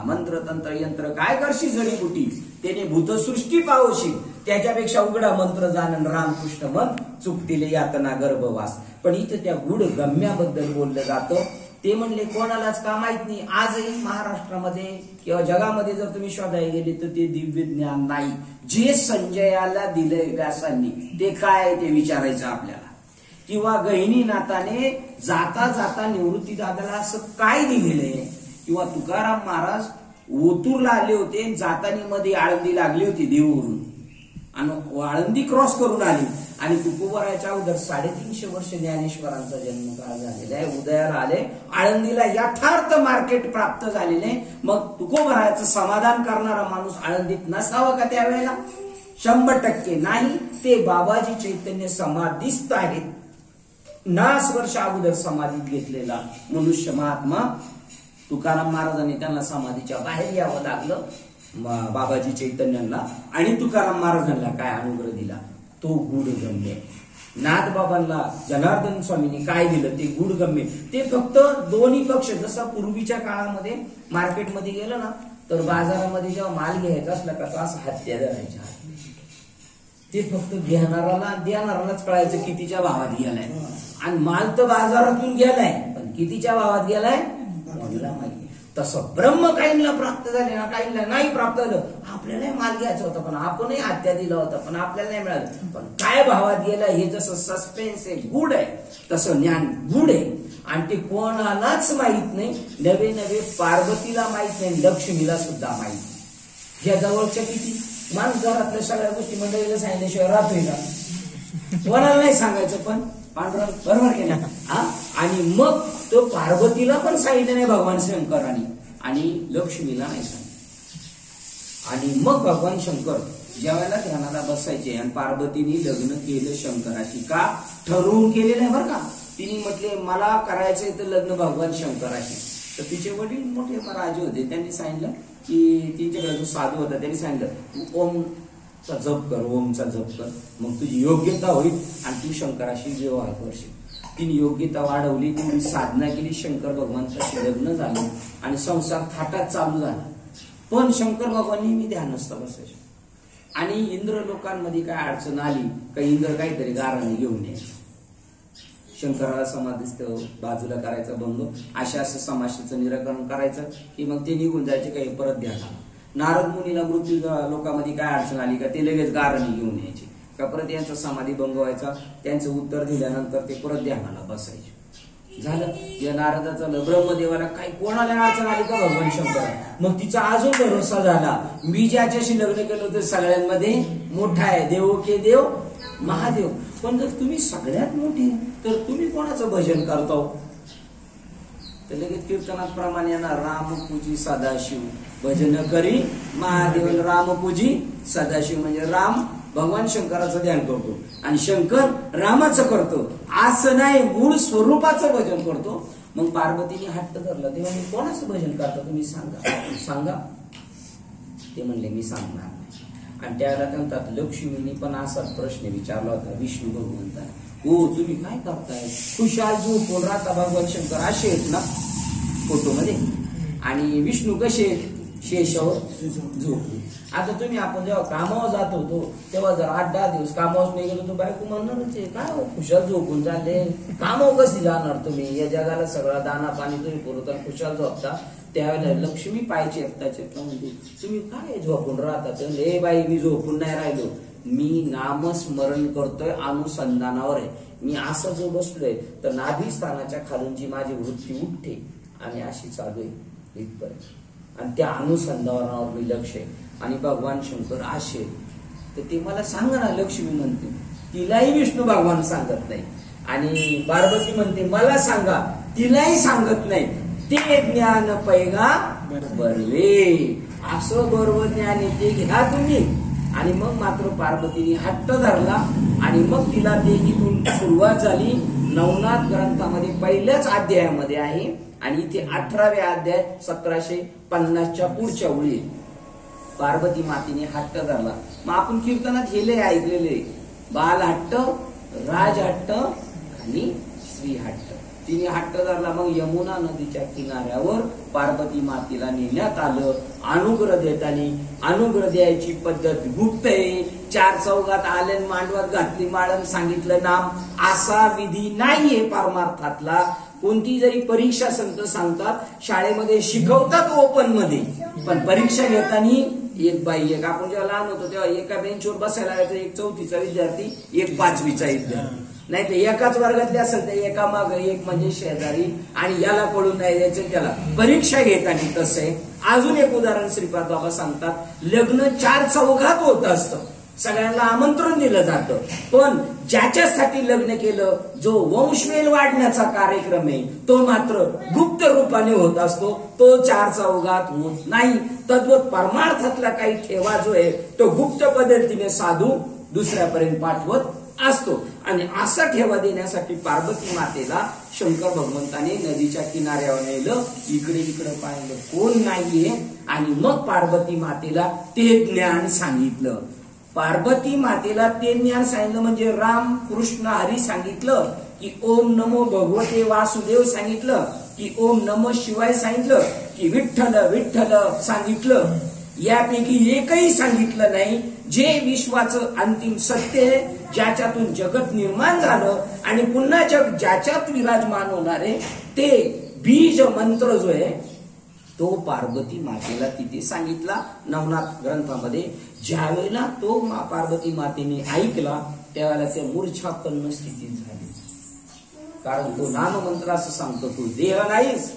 मंत्र तंत्र यंत्र काय करशी जडीबुटी, त्याने भूतसृष्टी पावशी, त्याच्यापेक्षा उघडा मंत्र जाणन, रामकृष्ण म्हण, चुकतीले यातना गर्भवास. पण इथं त्या गुढ गम्याबद्दल बोललं जातं. ते म्हणले कोणालाच का माहित नाही. आजही महाराष्ट्रामध्ये किंवा जगामध्ये जर तुम्ही शोधायला गेले तर ते दिव्य ज्ञान नाही. जे संजयाला दिलंय व्यासांनी ते काय ते विचारायचं आपल्याला. किंवा गहिनीनाथाने जाता जाता निवृत्ती दादाला असं काय दिलेलं आहे. किंवा तुकाराम महाराज ओतूरला आले होते, जातानी मध्ये आळंदी लागली होती देऊवरून, आणि आळंदी क्रॉस करून आली, आणि तुकोबराच्या अगोदर 350 वर्ष ज्ञानेश्वरांचा जन्मकाळ झालेला आहे. उदयाला आले, आळंदीला यथार्थ मार्केट प्राप्त झालेले. मग तुकोबराचं समाधान करणारा माणूस आळंदीत नसावा का त्यावेळेला? 100% नाही. ते बाबाजी चैतन्य समाधीस्थ आहेत. 50 वर्ष अगोदर समाधीत घेतलेला मनुष्य महात्मा तुकाराम महाराजांनी त्यांना समाधीच्या बाहेर यावं लागलं. बाबाजी चैतन्यांना आणि तुकाराम महाराजांना काय अनुग्रह दिला, तो गूढगम्य. नाथबाबांना जनार्दन स्वामींनी काय दिलं, ते गूढगम्य. ते फक्त दोन्ही पक्ष, जसं पूर्वीच्या काळामध्ये मार्केटमध्ये गेलं ना, तर बाजारामध्ये जेव्हा माल घ्यायचा असला का तो असं हत्या धरायच्या, ते फक्त घेणाराला देणारालाच कळायचं कितीच्या भावात गेलाय. आणि माल तर बाजारातून गेलाय, पण कितीच्या भावात गेलाय मला माहिती. तसं ब्रह्म काहींना प्राप्त झाले ना, काहींना नाही प्राप्त झालं. आपल्याला माल घ्यायचा होता पण आपणही हत्या दिला होता पण आपल्याला नाही मिळालं. पण काय भावात गेला हे जसं सस्पेन्स आहे, गूढ आहे, तसं ज्ञान गूढ आहे. आणि ते कोणालाच माहित नाही. नवे नवे पार्वतीला माहित नाही, लक्ष्मीला सुद्धा माहित. ह्या जवळच्या किती माणूस घरातल्या सगळ्या गोष्टी मंडळीला सांगितल्याशिवाय राहतोय का? कोणाला नाही सांगायचं, पण पांडुरंग बरोबर केला. आणि मग तो पार्वतीला पण सांगितलं नाही भगवान शंकरांनी, आणि लक्ष्मीला नाही सांगितलं. आणि मग भगवान शंकर ज्यावेळेला ध्यानाला बसायचे आणि पार्वतीने लग्न केलं शंकराशी, का ठरवून केलेलं आहे बरं का. तिने म्हटले मला करायचंय तर लग्न भगवान शंकराशी. तर तिचे वडील मोठे राजे होते, त्यांनी सांगितलं की तिच्याकडे जो साधू होता त्यांनी सांगितलं तू ओमचा जप कर, ओमचा जप कर, मग तुझी योग्यता होईल आणि तू शंकराशी विवाह करशील. तिने योग्यता वाढवली, तिने साधना केली, शंकर भगवंताशी लग्न झालं आणि संसार थाटात चालू झाला. पण शंकर भगवान नेहमी ध्यानस्थ बसायचे. आणि इंद्र लोकांमध्ये काय अडचण आली का इंद्र काहीतरी गाराने घेऊन यायचं, शंकराला समाधीस्थ बाजूला करायचा भंग, अशा असं समाशीचं निराकरण करायचं की मग ते निघून जायचे, काही परत ध्यानाला. नारद मुनीला मृत्यू लोकांमध्ये काय अडचण आली का ते लगेच गाराने घेऊन यायचे, का परत यांचा समाधी भंग व्हायचा. त्यांचं उत्तर दिल्यानंतर ते परत ध्यानाला बसायचे. झालं या नारदाचं. ब्रह्मदेवाला काही कोणाला अडचण आली का भगवान शंकर, मग तिचा अजून भरोसा झाला, मी ज्याच्याशी लग्न केलं होतं सगळ्यांमध्ये मोठा आहे, देवो के देव महादेव. पण जर तुम्ही सगळ्यात मोठे तर तुम्ही कोणाचं भजन करतो, तर लगेच कीर्तनात प्रमाणे येणार, रामपूजी सदाशिव भजन करी महादेव. रामपूजी सदाशिव म्हणजे राम भगवान शंकराचं ध्यान करतो आणि शंकर रामाचं करतो, असं नाही, मूळ स्वरूपाचं भजन करतो. मग पार्वतीने हट्ट धरला, तेव्हा मी कोणाचं भजन करतो तुम्ही सांगा. ते म्हणले मी सांगणार नाही. आणि त्यावेळेला म्हणतात लक्ष्मीने पण असाच प्रश्न विचारला होता विष्णू भगवंताने, हो तुम्ही काय करताय, खुशाल झोपून राहता भगवान शंकर असे आहेत ना फोटोमध्ये, आणि विष्णू कसे शेषावर झोपले. आता तुम्ही आपण जेव्हा कामावर जात होतो तेव्हा जर 8-10 दिवस कामावर नाही गेलो तर बायको म्हणणार काय खुशाल झोपून झाले, कामावर कशी जाणार तुम्ही, या जगाला सगळा दाना पाणी तुम्ही पुरवता खुशाल झोपता. त्यावेळेला लक्ष्मी पाहिजे एकताचे म्हणजे तुम्ही काय झोपून राहतात. हे बाई मी झोपून नाही राहिलो, मी नामस्मरण करतोय, अनुसंधानावर आहे. मी असं जो बसलोय तर नाभिस्थानाच्या खालून जी माझी वृत्ती उठते आणि अशी चालू आहे इथपर्यंत, आणि त्या अनुसंधानावर मी लक्ष आहे. आणि भगवान शंकर असे तर ते मला सांगा ना. लक्ष्मी म्हणते, तिलाही विष्णू भगवान सांगत नाही. आणि पार्वती म्हणते मला सांगा, तिलाही सांगत नाही. ते ज्ञान पैगा बरवे, असं बरोबर ज्ञान ते घ्या तुम्ही. आणि मग मात्र पार्वतीने हट्ट धरला आणि मग तिला ते इथून सुरुवात झाली. नवनाथ ग्रंथामध्ये पहिल्याच अध्यायामध्ये आहे आणि इथे 18वे अध्याय 1750च्या पुढच्या ओळी पार्वती मातेने हट्ट धरला. मग आपण कीर्तनात हेले ऐकलेले, बाल हट्ट, राज हट्ट आणि श्री हट्ट. तिने हट्ट धरला. मग यमुना नदीच्या किनाऱ्यावर पार्वती मातेला नेण्यात आलं. अनुग्रह देतानी, अनुग्रह द्यायची पद्धत गुप्त आहे. 4 चौघात आले, मांडवात घातली माळण, सांगितलं नाम, असा विधी नाहीये परमार्थातला. कोणती जरी परीक्षा संत सांगतात, शाळेमध्ये शिकवतात ओपन मध्ये, पण परीक्षा घेताना एक बाई एक, आपण जेव्हा लहान होतो तेव्हा एका बेंचवर बसायला लागायचं, एक 4थीचा विद्यार्थी, एक 5वीचा विद्यार्थी, नाही तर एकाच वर्गातले असेल तर एका माग एक म्हणजे शेजारी, आणि याला पळून नाही द्यायचं त्याला. परीक्षा घेताना तसं आहे. अजून एक उदाहरण श्रीपाद बाबा सांगतात, लग्न 4 चौघात होत असतं, सगळ्यांना आमंत्रण दिलं जातं, पण ज्याच्यासाठी लग्न केलं, जो वंशवेल वाढण्याचा कार्यक्रम आहे, तो मात्र गुप्त रूपाने होत असतो, तो 4 चौघात होत नाही. तद्वत परमार्थातला काही ठेवा जो आहे तो गुप्त पद्धतीने साधू दुसऱ्यापर्यंत पाठवत असतो. आणि असा ठेवा देण्यासाठी पार्वती मातेला शंकर भगवंताने नदीच्या किनाऱ्यावर नेलं, इकडे इकडे पाहिलं, कोण नाहीये, आणि मग पार्वती मातेला ते ज्ञान सांगितलं. पार्वती मातेला ते ज्ञान सांगितलं म्हणजे राम कृष्ण हरी सांगितलं, की ओम नमो भगवते वासुदेव सांगितलं, की ओम नमो शिवाय सांगितलं, की विठ्ठल विठ्ठल सांगितलं. यापैकी एकही सांगितलं नाही. जे विश्वाचं अंतिम सत्य आहे, ज्याच्यातून जगत निर्माण झालं आणि पुन्हा जग ज्याच्यात विराजमान होणार आहे, ते बीज मंत्र जो आहे तो पार्वती मातेला तिथे सांगितला नवनाथ ग्रंथामध्ये. ज्यावेळेला तो पार्वती मातेने ऐकला त्यावेळेला ते मूर्छापन्न स्थितीत झाली. कारण तो नाममंत्र असं सांगतो, तू देह नाहीस,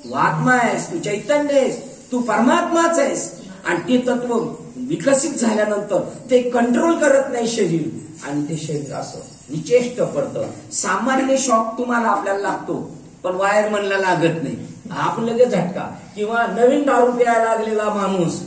तू आत्मा आहेस, तू चैतन्य आहेस, तू परमात्माच आहेस. आणि ते तत्व विकसित झाल्यानंतर ते कंट्रोल करत नाही शरीर, आणि ते शरीर असं निचेष्ट पडतं. सामान्य शॉक तुम्हाला आपल्याला लागतो, पण वायरमनला लागत नाही. आपण लगेच झटका. किंवा नवीन दारू प्यायला लागलेला माणूस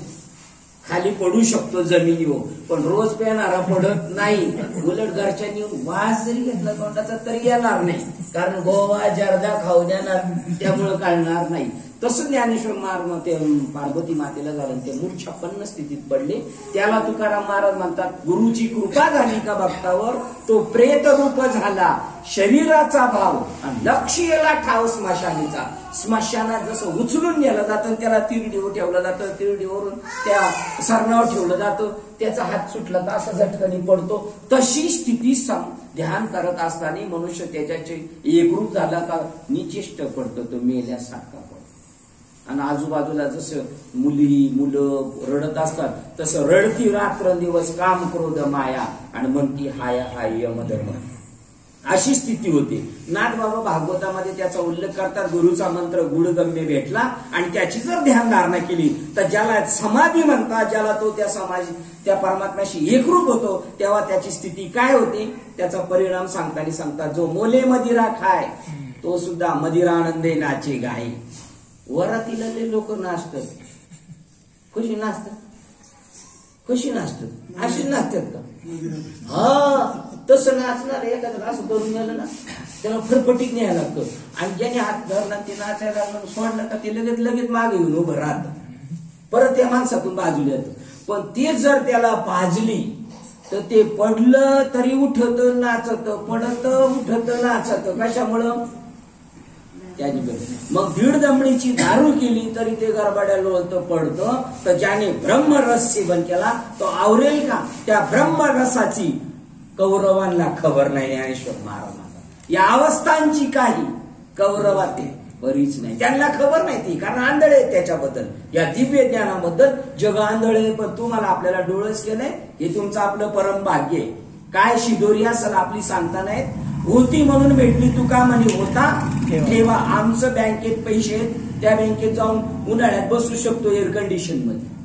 खाली पडू शकतो जमिनीवर, पण रोज प्यानारा पडत नाही. उलट घरच्यांनी वास जरी घेतला तोंडाचा तरी येणार नाही, कारण गोवा जर्दा खाऊ देणार, त्यामुळे कळणार नाही. तसं ज्ञानेश्वर महाराज ते पार्वती मातेला झालं, ते मूर्छापन्न स्थितीत पडले. त्याला तुकाराम महाराज म्हणतात, गुरुची कृपा झाली का भक्तावर, तो प्रेत रूप झाला शरीराचा भाव, आणि लक्ष येला ठाव स्मशानीचा. स्मशानात जसं उचलून नेलं जातं, त्याला तिरडीवर ठेवलं जातं, तिरडीवरून त्या सरणावर ठेवलं जातं, त्याचा हात सुटला तर असा झटकणी पडतो. तशी स्थिती ध्यान करत असताना मनुष्य त्याच्याचे एकरूप झाला का निचेष्ट पडतो, तो मेल्यासारखा पडतो. आणि आजूबाजूला जसं मुलं रडत असतात, तसं रडती रात्रंदिवस काम क्रोध माया, आणि म्हणती हाय हाय यमधर्म. अशी स्थिती होती. नाथबाबा भागवतामध्ये त्याचा उल्लेख करतात, गुरुचा मंत्र गुणगम्य भेटला आणि त्याची जर ध्यानधारणा केली तर ज्याला समाधी म्हणतात, ज्याला तो त्या परमात्म्याशी एकरूप होतो, तेव्हा त्याची स्थिती काय होती त्याचा परिणाम सांगतात, जो मोले मदिरा खाय तो सुद्धा मदिरानंदे नाचे गाय. वरातीला लोक नाचतात, कशी नाचतात, कशी नाचतात, अशी नाचतात का? हा, तसं नाचणार एखादं असं करून गेलं ना, त्याला फरफटीत न्यायला लागतं. आणि ज्याने हात धरला ते नाचायला लागलं, सोडलं का ते लगेच मागे येऊन उभं राहतं, परत त्या माणसातून बाजूला येतं. पण ते जर त्याला पाजली तर ते पडलं तरी उठत नाचत, पडत उठत नाचत. कशामुळं? त्याची मग दीड दमडीची दारू केली तरी ते गरबाड्या लोळतं पडतं. तर ज्याने ब्रह्मरस सेवन केला तो आवरेल का? त्या ब्रह्मरसाची कौरवांना खबर नाही. ज्ञानेश्वर महाराज या अवस्थांची काही कौरवात बरीच नाही, त्यांना खबर नाही ती, कारण आंधळे आहेत त्याच्याबद्दल, या दिव्य ज्ञानाबद्दल. जग आंधळे, पण तुम्हाला आपल्याला डोळस केलंय, हे तुमचं आपलं परम भाग्य आहे. काय शिदोरी असेल आपली सांगता नाहीत. होती म्हणून भेटली तुका म्हणे होता ठेवा. आमचं बँकेत पैसे आहेत, त्या बँकेत जाऊन उन्हाळ्यात बसू शकतो एअर कंडिशन मध्ये.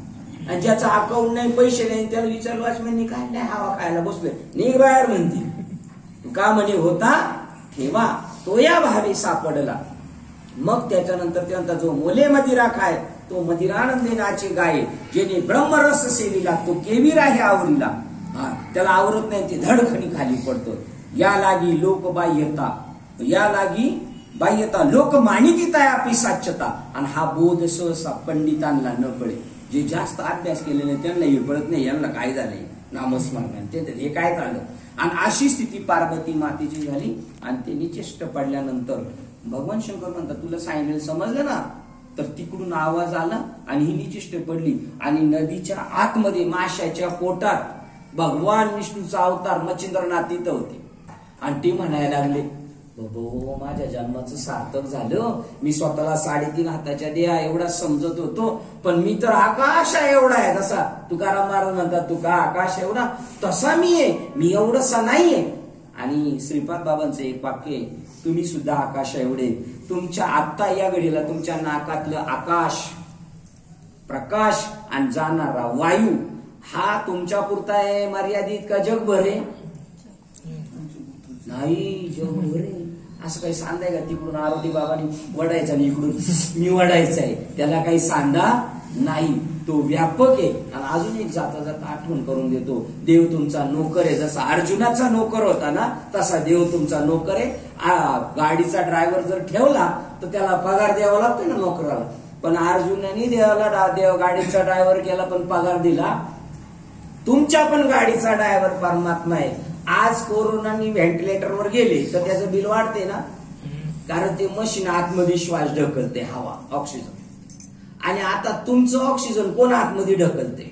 आणि ज्याचा अकाउंट नाही, पैसे नाही, त्याला विचार वॉचमॅननी काय नाही हवा खायला बसलोय, निघ बाहेर म्हणतील. तुका म्हणे होता ठेवा, तो या भावे सापडला. मग त्याच्यानंतर त्यांचा जो मोले मदिरा खाय तो मदिरानंदे नाचे गाय. जेणे ब्रह्मरस सेविला तो केविरा हे आवरीला. त्याला आवरत नाही, ते धडखणी खाली पडतो. या लागी लोक बाह्यता, या लागी बाह्यता लोक मानितीता आपली साच्छता. आणि हा बोध सहसा पंडितांना न कळे. जे जास्त अभ्यास केलेले त्यांना हे कळत नाही, यांना काय झालंय नामस्मरण, ते हे काय झालं. आणि अशी स्थिती पार्वती मातेची झाली. आणि ते निचेष्ट पडल्यानंतर भगवान शंकर म्हणतात, तुला सांगितलं समजलं ना? तर तिकडून आवाज आला आणि ही निचेष्ट पडली. आणि नदीच्या आतमध्ये माशाच्या पोटात भगवान विष्णूचा अवतार मच्छिंद्रनाथ तिथं होते. आणि ते म्हणायला लागले, बाबो माझ्या जन्माचं सार्थक झालं. मी स्वतःला 3.5 हाताच्या देहा एवढा समजत होतो, पण मी तर आकाश एवढा आहे. जसा तुकाराम महाराज म्हणतात, तुका आकाश एवढा, तसा मी आहे, मी एवढसा नाहीये. आणि श्रीपाद बाबांचं एक वाक्य आहे, तुम्ही सुद्धा आकाश एवढे. तुमच्या आत्ता या घडीला तुमच्या नाकातलं आकाश प्रकाश आणि जाणारा वायू हा तुमच्या पुरता आहे मर्यादित का जगभर आहे? नाही, जगभर आहे. असं काही सांगाय का? तिकडून आरोधी बाबांनी वडायचं आणि इकडून मी वडायचं आहे, त्याला काही सांगा नाही. तो व्यापक आहे. आणि अजून एक जाता जाता आठवण करून देतो, देव तुमचा नोकर आहे. जसा अर्जुनाचा नोकर होता ना, तसा देव तुमचा नोकर आहे. गाडीचा ड्रायव्हर जर ठेवला तर त्याला पगार द्यावा लागतो ना नोकराला. पण अर्जुनाने देव गाडीचा ड्रायव्हर केला पण पगार दिला. तुमच्या पण गाडीचा ड्रायव्हर परमात्मा आहे. आज कोरोनानी व्हेंटिलेटरवर गेले तर त्याचं बिल वाढते ना, कारण ते मशीन आतमध्ये श्वास ढकलते, हवा, ऑक्सिजन. आणि आता तुमचं ऑक्सिजन कोण आतमध्ये ढकलते?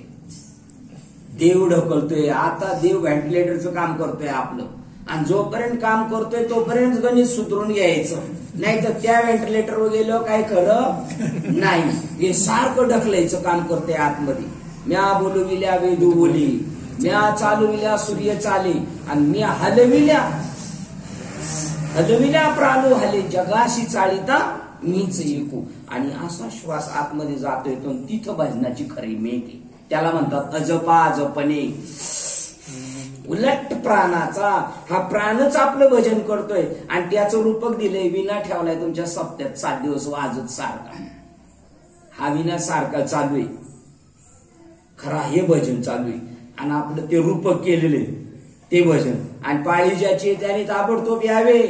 देव ढकलतोय. आता देव व्हेंटिलेटरचं काम करतोय आपलं. आणि जोपर्यंत काम करतोय तोपर्यंत गणित सुधरून घ्यायचं, नाही तर त्या व्हेंटिलेटरवर गेलं काय खरं नाही. हे सारखं ढकलायचं काम करतोय आतमध्ये. म्या बोलविल्या वेदू बोली, म्या चालविल्या सूर्य चाले, आणि म्या हलविल्या प्राणू हले, जगाशी चालिता मीच ऐकू. आणि असा श्वास आतमध्ये जातोय तो तिथं भजनाची खरी मेघ. त्याला म्हणतात अजपा जपणे. उलट प्राणाचा हा प्राणच आपलं भजन करतोय. आणि त्याचं रूपक दिलंय, विना ठेवलाय तुमच्या सप्त्यात 7 दिवस वाजत सारखा. हा विना सारखा चालू आहे, खरा हे भजन चालू आहे. आणि आपलं ते रूपक केलेले ते भजन. आणि पाळी ज्याची त्याने ताबडतोब यावे,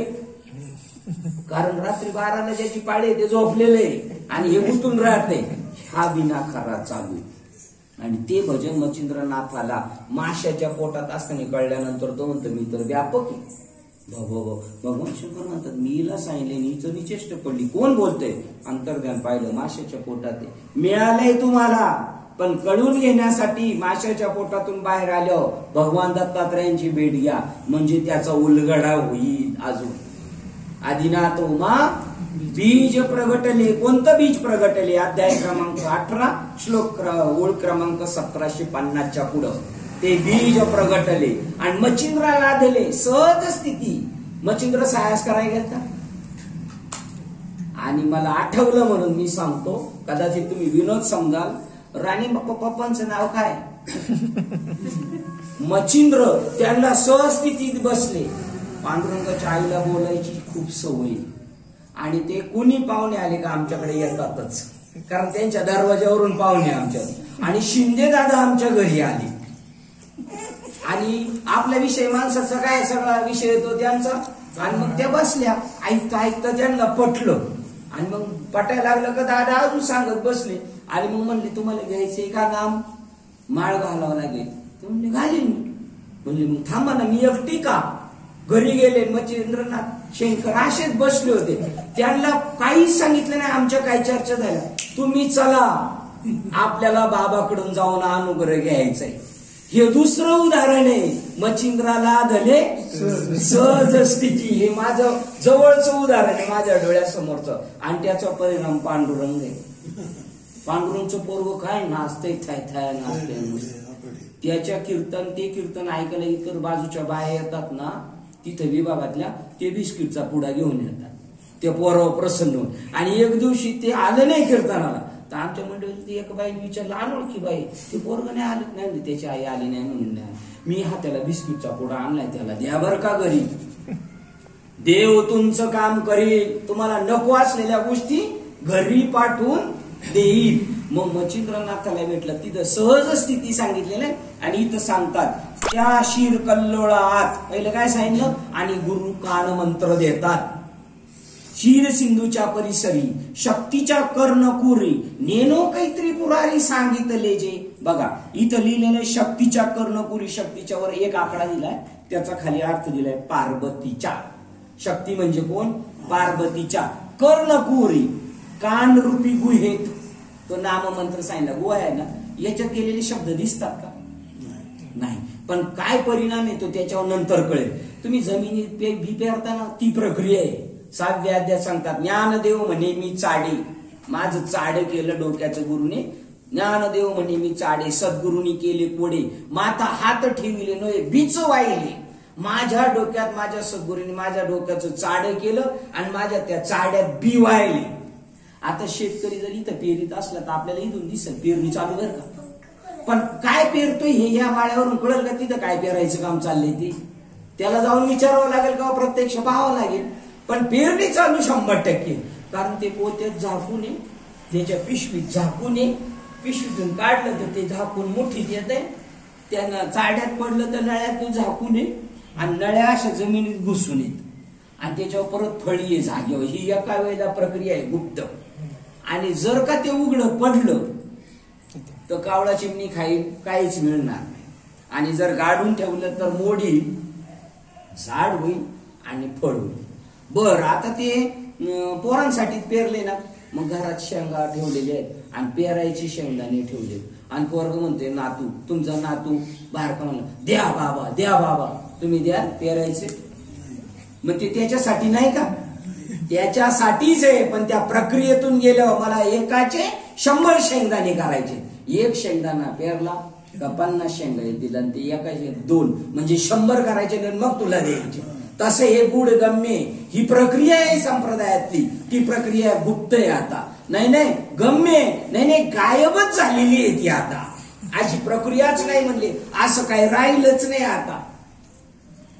कारण रात्री 12ला ज्याची पाळी ते झोपलेले आणि हे उठून राहते. हा विना खरा चालू आहे. आणि ते भजन मच्छिंद्रनाथाला माशाच्या पोटात असताना कळल्यानंतर तो म्हणतो मी तर व्यापक आहे. भगवान शंकर म्हणतात मी हिला सांगितले नीचं निचेष्ट पडली. कोण बोलतोय? अंतर्ध्यान पाहिलं, माशाच्या पोटात आहे. मिळालंय तुम्हाला, पण कळून घेण्यासाठी माशाच्या पोटातून बाहेर आल्यावर भगवान दत्तात्रयांची भेट घ्या, म्हणजे त्याचा उलगडा होईल. अजून आदिनाथ उमा बीज प्रगटले. कोणतं बीज प्रगटले? अध्याय क्रमांक 18 श्लोक ओळ क्रमांक 1750च्या पुढं ते बीज प्रगटले. आणि मच्छिंद्राला लादले सहज स्थिती. मच्छिंद्र साहस करायला गेलता. आणि मला आठवलं म्हणून मी सांगतो, कदाचित तुम्ही विनोद समजाल. राणी पप्पांचं नाव काय? मच्छिंद्र. त्यांना सहज स्थितीत बसले. पांडुरंगाच्या आईला बोलायची खूप सवय. आणि ते कुणी पाहुणे आले का आमच्याकडे येतातच, कारण त्यांच्या दरवाज्यावरून पाहुणे आमच्यात. आणि शिंदे दादा आमच्या घरी आले. आणि आपल्या विषय माणसाचा काय सगळा विषय येतो त्यांचा. आणि मग त्या बसल्या ऐकता ऐकता त्यांना पटलं. आणि मग पटायला लागलं का दादा अजून सांगत बसले. आणि मग म्हणले तुम्हाला घ्यायचंय का नाम? माळ घालावं लागेल. ते म्हणले घालीन मी. म्हणले मग थांबा ना, मी एकटी का? घरी गेले. मच्छिंद्रनाथ शंकर असेच बसले होते. त्यांना काहीच सांगितलं नाही आमच्या काय चर्चा झाल्या. तुम्ही चला, आपल्याला बाबाकडून जाऊन अनुग्रह घ्यायचाय. हे दुसरं उदाहरण आहे. मच्छिंद्राला धले सहज स्थिती. हे माझं जवळचं उदाहरण आहे, माझ्या डोळ्यासमोरचं. आणि त्याचा परिणाम पांडुरंग आहे. पांडुरंगचं पोरग काय नाचतंय, थाय थाय नाचतंय. त्याच्या कीर्तन ते कीर्तन ऐकायला इतर बाजूच्या बाया येतात ना, तिथं विभागातल्या ते बिस्किटचा पुडा घेऊन येतात. ते पोरावर प्रसन्न होऊन. आणि एक दिवशी ते आलं नाही कीर्तनाला, तर आमच्या मंडळीत एक बाई विचारलं अनोळखी बाई, ते पोरग नाही आलं नाही, त्याची आई आली नाही म्हणून नाही. मी हा त्याला बिस्किटचा पुडा आणलाय, त्याला द्या बर का घरी. देव तुमचं काम करील. तुम्हाला नको असलेल्या गोष्टी घरी पाठवून देईल. मग मच्छिंद्रनाथाला भेटलं, तिथं सहज स्थिती सांगितलेली आहे. आणि इथं सांगतात त्या शिर कल्लोळात पहिलं काय सांगितलं? आणि गुरु कान मंत्र देतात. क्षीर सिंधूच्या परिसरी शक्तीच्या कर्णकुरी नेनो काहीतरी पुरारी सांगितले जे. बघा इथं लिहिलेलं शक्तीच्या कर्णकुरी. शक्तीच्या वर एक आकडा दिलाय, त्याचा खाली अर्थ दिलाय पार्वतीच्या. शक्ती म्हणजे कोण? पार्वतीच्या. कर्णकुरी कान रूपी गुहेत. तो नाममंत्र सांगितला. गुहा आहे ना, याच्यात गेलेले शब्द दिसतात का? नाही. पण काय परिणाम येतो त्याच्यावर नंतर कळेल. तुम्ही जमिनीत बी पेरताना ती प्रक्रिया आहे. 7व्या अध्यायात सांगतात ज्ञानदेव म्हणे मी चाडे. माझं चाड केलं डोक्याचं गुरुने. ज्ञानदेव म्हणे मी चाडे, सद्गुरुनी केले कोडे. माता हात ठेविले नव्हे बीच वाहिले. माझ्या डोक्यात माझ्या सद्गुरूंनी माझ्या डोक्याचं चाड केलं आणि माझ्या त्या चाड्यात बी वाहिले. आता शेतकरी जर इथं पेरीत असला तर आपल्याला इथून दिसेल पेरणी चालू बरं का. पण काय पेरतोय हे या माळ्यावरून कळेल का तिथं काय पेरायचं काम चाललंय ते? त्याला जाऊन विचारावं लागेल का प्रत्यक्ष पाहावं लागेल. पण पेरणी चालू 100%. कारण ते पोत्यात झाकून ये, त्याच्या पिशवीत झाकून ये, पिशवीतून काढलं तर ते झाकून मुठीत येते, त्यांना चाड्यात पडलं तर नळ्यातून झाकून ये आणि नळ्या अशा जमिनीत घुसून येत आणि त्याच्यावर परत फळी आहे जागेवर. ही एका वेळेला प्रक्रिया आहे गुप्त. आणि जर का ते उघडं पडलं तर कावळा चिमणी खाईल, काहीच मिळणार नाही. आणि जर गाडून ठेवलं तर मोडी झाड होईल आणि फळ होईल. बर, आता ते पोरांसाठी पेरले ना, मग घरात शेंगा ठेवलेले आहेत आणि पेरायची शेंगदाणे ठेवले आणि पोरग म्हणते नातू, तुमचा नातू बाहेर का म्हणलं द्या बाबा, द्या बाबा, तुम्ही द्या पेरायचे. मग ते त्याच्यासाठी नाही का? त्याच्यासाठीच आहे, पण त्या प्रक्रियेतून गेल्यावर मला एकाचे 100 शेंगदाणे करायचे. एक शेंगदाणा पेरला का 50 शेंगा येतील आणि ते एकाचे 2 म्हणजे 100 करायचे आणि मग तुला द्यायचे. तसे हे गुढ गम्य, ही प्रक्रिया आहे संप्रदायातली. ती प्रक्रिया गुप्त आहे आता. नाही नाही गम्य, नाही नाही गायबच झालेली आहे ती आता. अशी प्रक्रियाच नाही म्हणले, असं काही राहिलंच नाही आता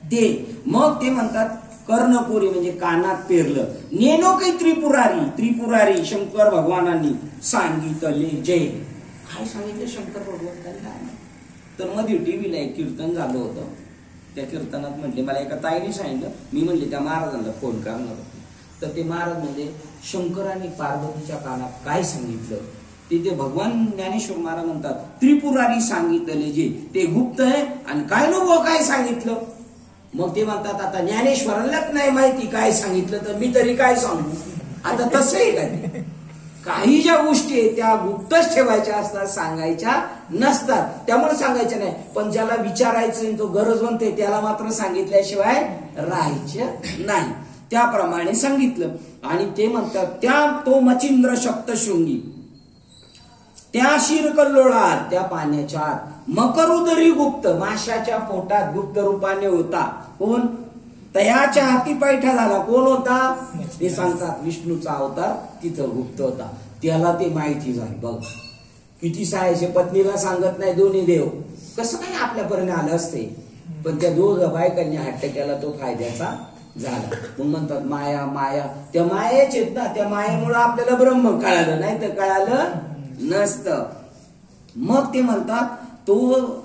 ते. मग ते म्हणतात कर्णपुरी म्हणजे कानात पेरलं. नेनो काही त्रिपुरारी, त्रिपुरारी शंकर भगवानांनी सांगितले जय. काय सांगितलं शंकर भगवंतांनी? तर मध्ये टीव्हीला एक कीर्तन झालं होतं. त्या कीर्तनात म्हटले, मला एका ताईने सांगितलं, मी म्हणले त्या महाराजांना फोन करणार होते. तर ते महाराज म्हणजे शंकरांनी पार्वतीच्या कानात काय सांगितलं ते भगवान ज्ञानेश्वर महाराज म्हणतात त्रिपुरारी सांगितले जे, ते गुप्त आहे. आणि काय नको काय सांगितलं? मग ते म्हणतात आता ज्ञानेश्वरालाच नाही माहिती काय सांगितलं तर मी तरी काय सांगू. आता तसं आहे का? काही ज्या गोष्टी आहेत त्या गुप्तच ठेवायच्या असतात, सांगायच्या नसतात. त्यामुळे सांगायच्या नाही. पण ज्याला विचारायचं तो गरजवंत आहे त्याला मात्र सांगितल्याशिवाय राहायचं नाही. त्याप्रमाणे सांगितलं. आणि ते म्हणतात त्या तो मचिंद्र सप्तशृंगी त्या शिरकल्लोळात, त्या पाण्याच्या आत मकरुदरी गुप्त, माशाच्या पोटात गुप्त रूपाने होता. कोण? तयाच्या हाती पैठा झाला. कोण होता? ते सांगतात विष्णूचा अवतार तिथं गुप्त होता. त्याला ते माहिती झाली. बघ किती सायाचे पत्नीला सांगत नाही दोन्ही देव, कसं काय आपल्यापर्यंत आलं असते. पण त्या दोघं बायकांनी हट्ट केला, तो फायद्याचा झाला. मग म्हणतात माया माया, त्या मायाच आहेत ना, त्या मायेमुळे आपल्याला ब्रह्म कळालं, नाही तर कळालं नसतं. मग ते म्हणतात तो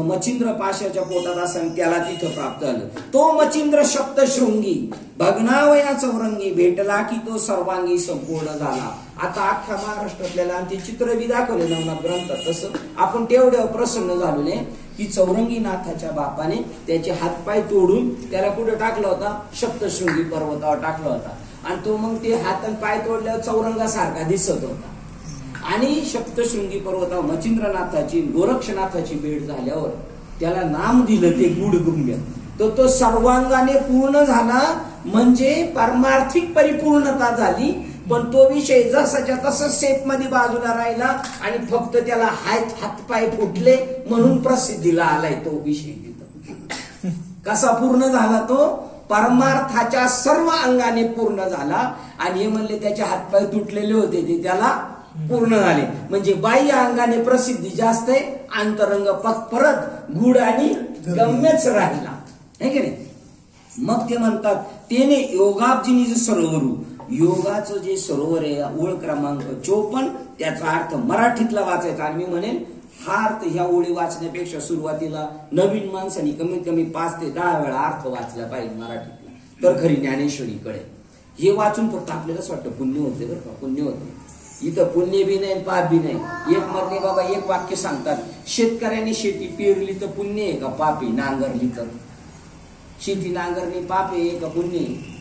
मचिंद्र पाशाच्या पोटात असावी त्याला तिथं प्राप्त झालं. तो मचिंद्र सप्तशृंगी भग्नावया चौरंगी भेटला की तो सर्वांगी संपूर्ण झाला. आता अख्ख्या महाराष्ट्रातल्या आणि ते चित्र बी दाखवले नवनाथ ग्रंथात. तसं आपण तेवढ्या प्रसन्न झालो नाही की चौरंगी नाथाच्या बापाने त्याचे हातपाय तोडून त्याला कुठे टाकला होता? सप्तशृंगी पर्वतावर टाकला होता. आणि तो मग ते हात आणि पाय तोडल्यावर चौरंगासारखा दिसत होता. आणि सप्तशृंगी पर्वतावर मचिंद्रनाथाची गोरक्षनाथाची भेट झाल्यावर त्याला नाम दिलं ते गुढगुम्य. तो सर्वांगाने पूर्ण झाला म्हणजे परमार्थिक परिपूर्णता झाली. पण तो विषय जसाच्या तसंच सेफ मध्ये बाजूला राहिला आणि फक्त त्याला हातपाय फुटले म्हणून प्रसिद्धीला आलाय तो विषय. तिथं कसा पूर्ण झाला? तो परमार्थाच्या सर्व अंगाने पूर्ण झाला. आणि हे म्हणले त्याचे हातपाय तुटलेले होते ते त्याला पूर्ण झाले. म्हणजे बाह्य अंगाने प्रसिद्धी जास्त आहे, अंतरंग परत गुढ आणि गम्यच राहिला, है की नाही? मग ते म्हणतात तेने योगाब्जिनी सरोवरू, योगाचं जे सरोवर आहे ओळ क्रमांक 54, त्याचा अर्थ मराठीतला वाचायचा. आणि मी म्हणेन हा अर्थ ह्या ओळी वाचण्यापेक्षा सुरुवातीला नवीन माणसांनी कमीत कमी 5 ते 10 वेळा अर्थ वाचला पाहिजे मराठीतला, तर खरी ज्ञानेश्वरी कळे. हे वाचून फक्त आपल्यालाच वाटतं पुण्य होते, बरं का, पुण्य होते. इथं पुण्य बी नाही पाप बी नाही. एक मधले बाबा एक वाक्य सांगतात, शेतकऱ्याने शेती पेरली तर पुण्य आहे का पाप आहे? नांगरली तर शेती नांगरणी पाप आहे का पुण्य आहे?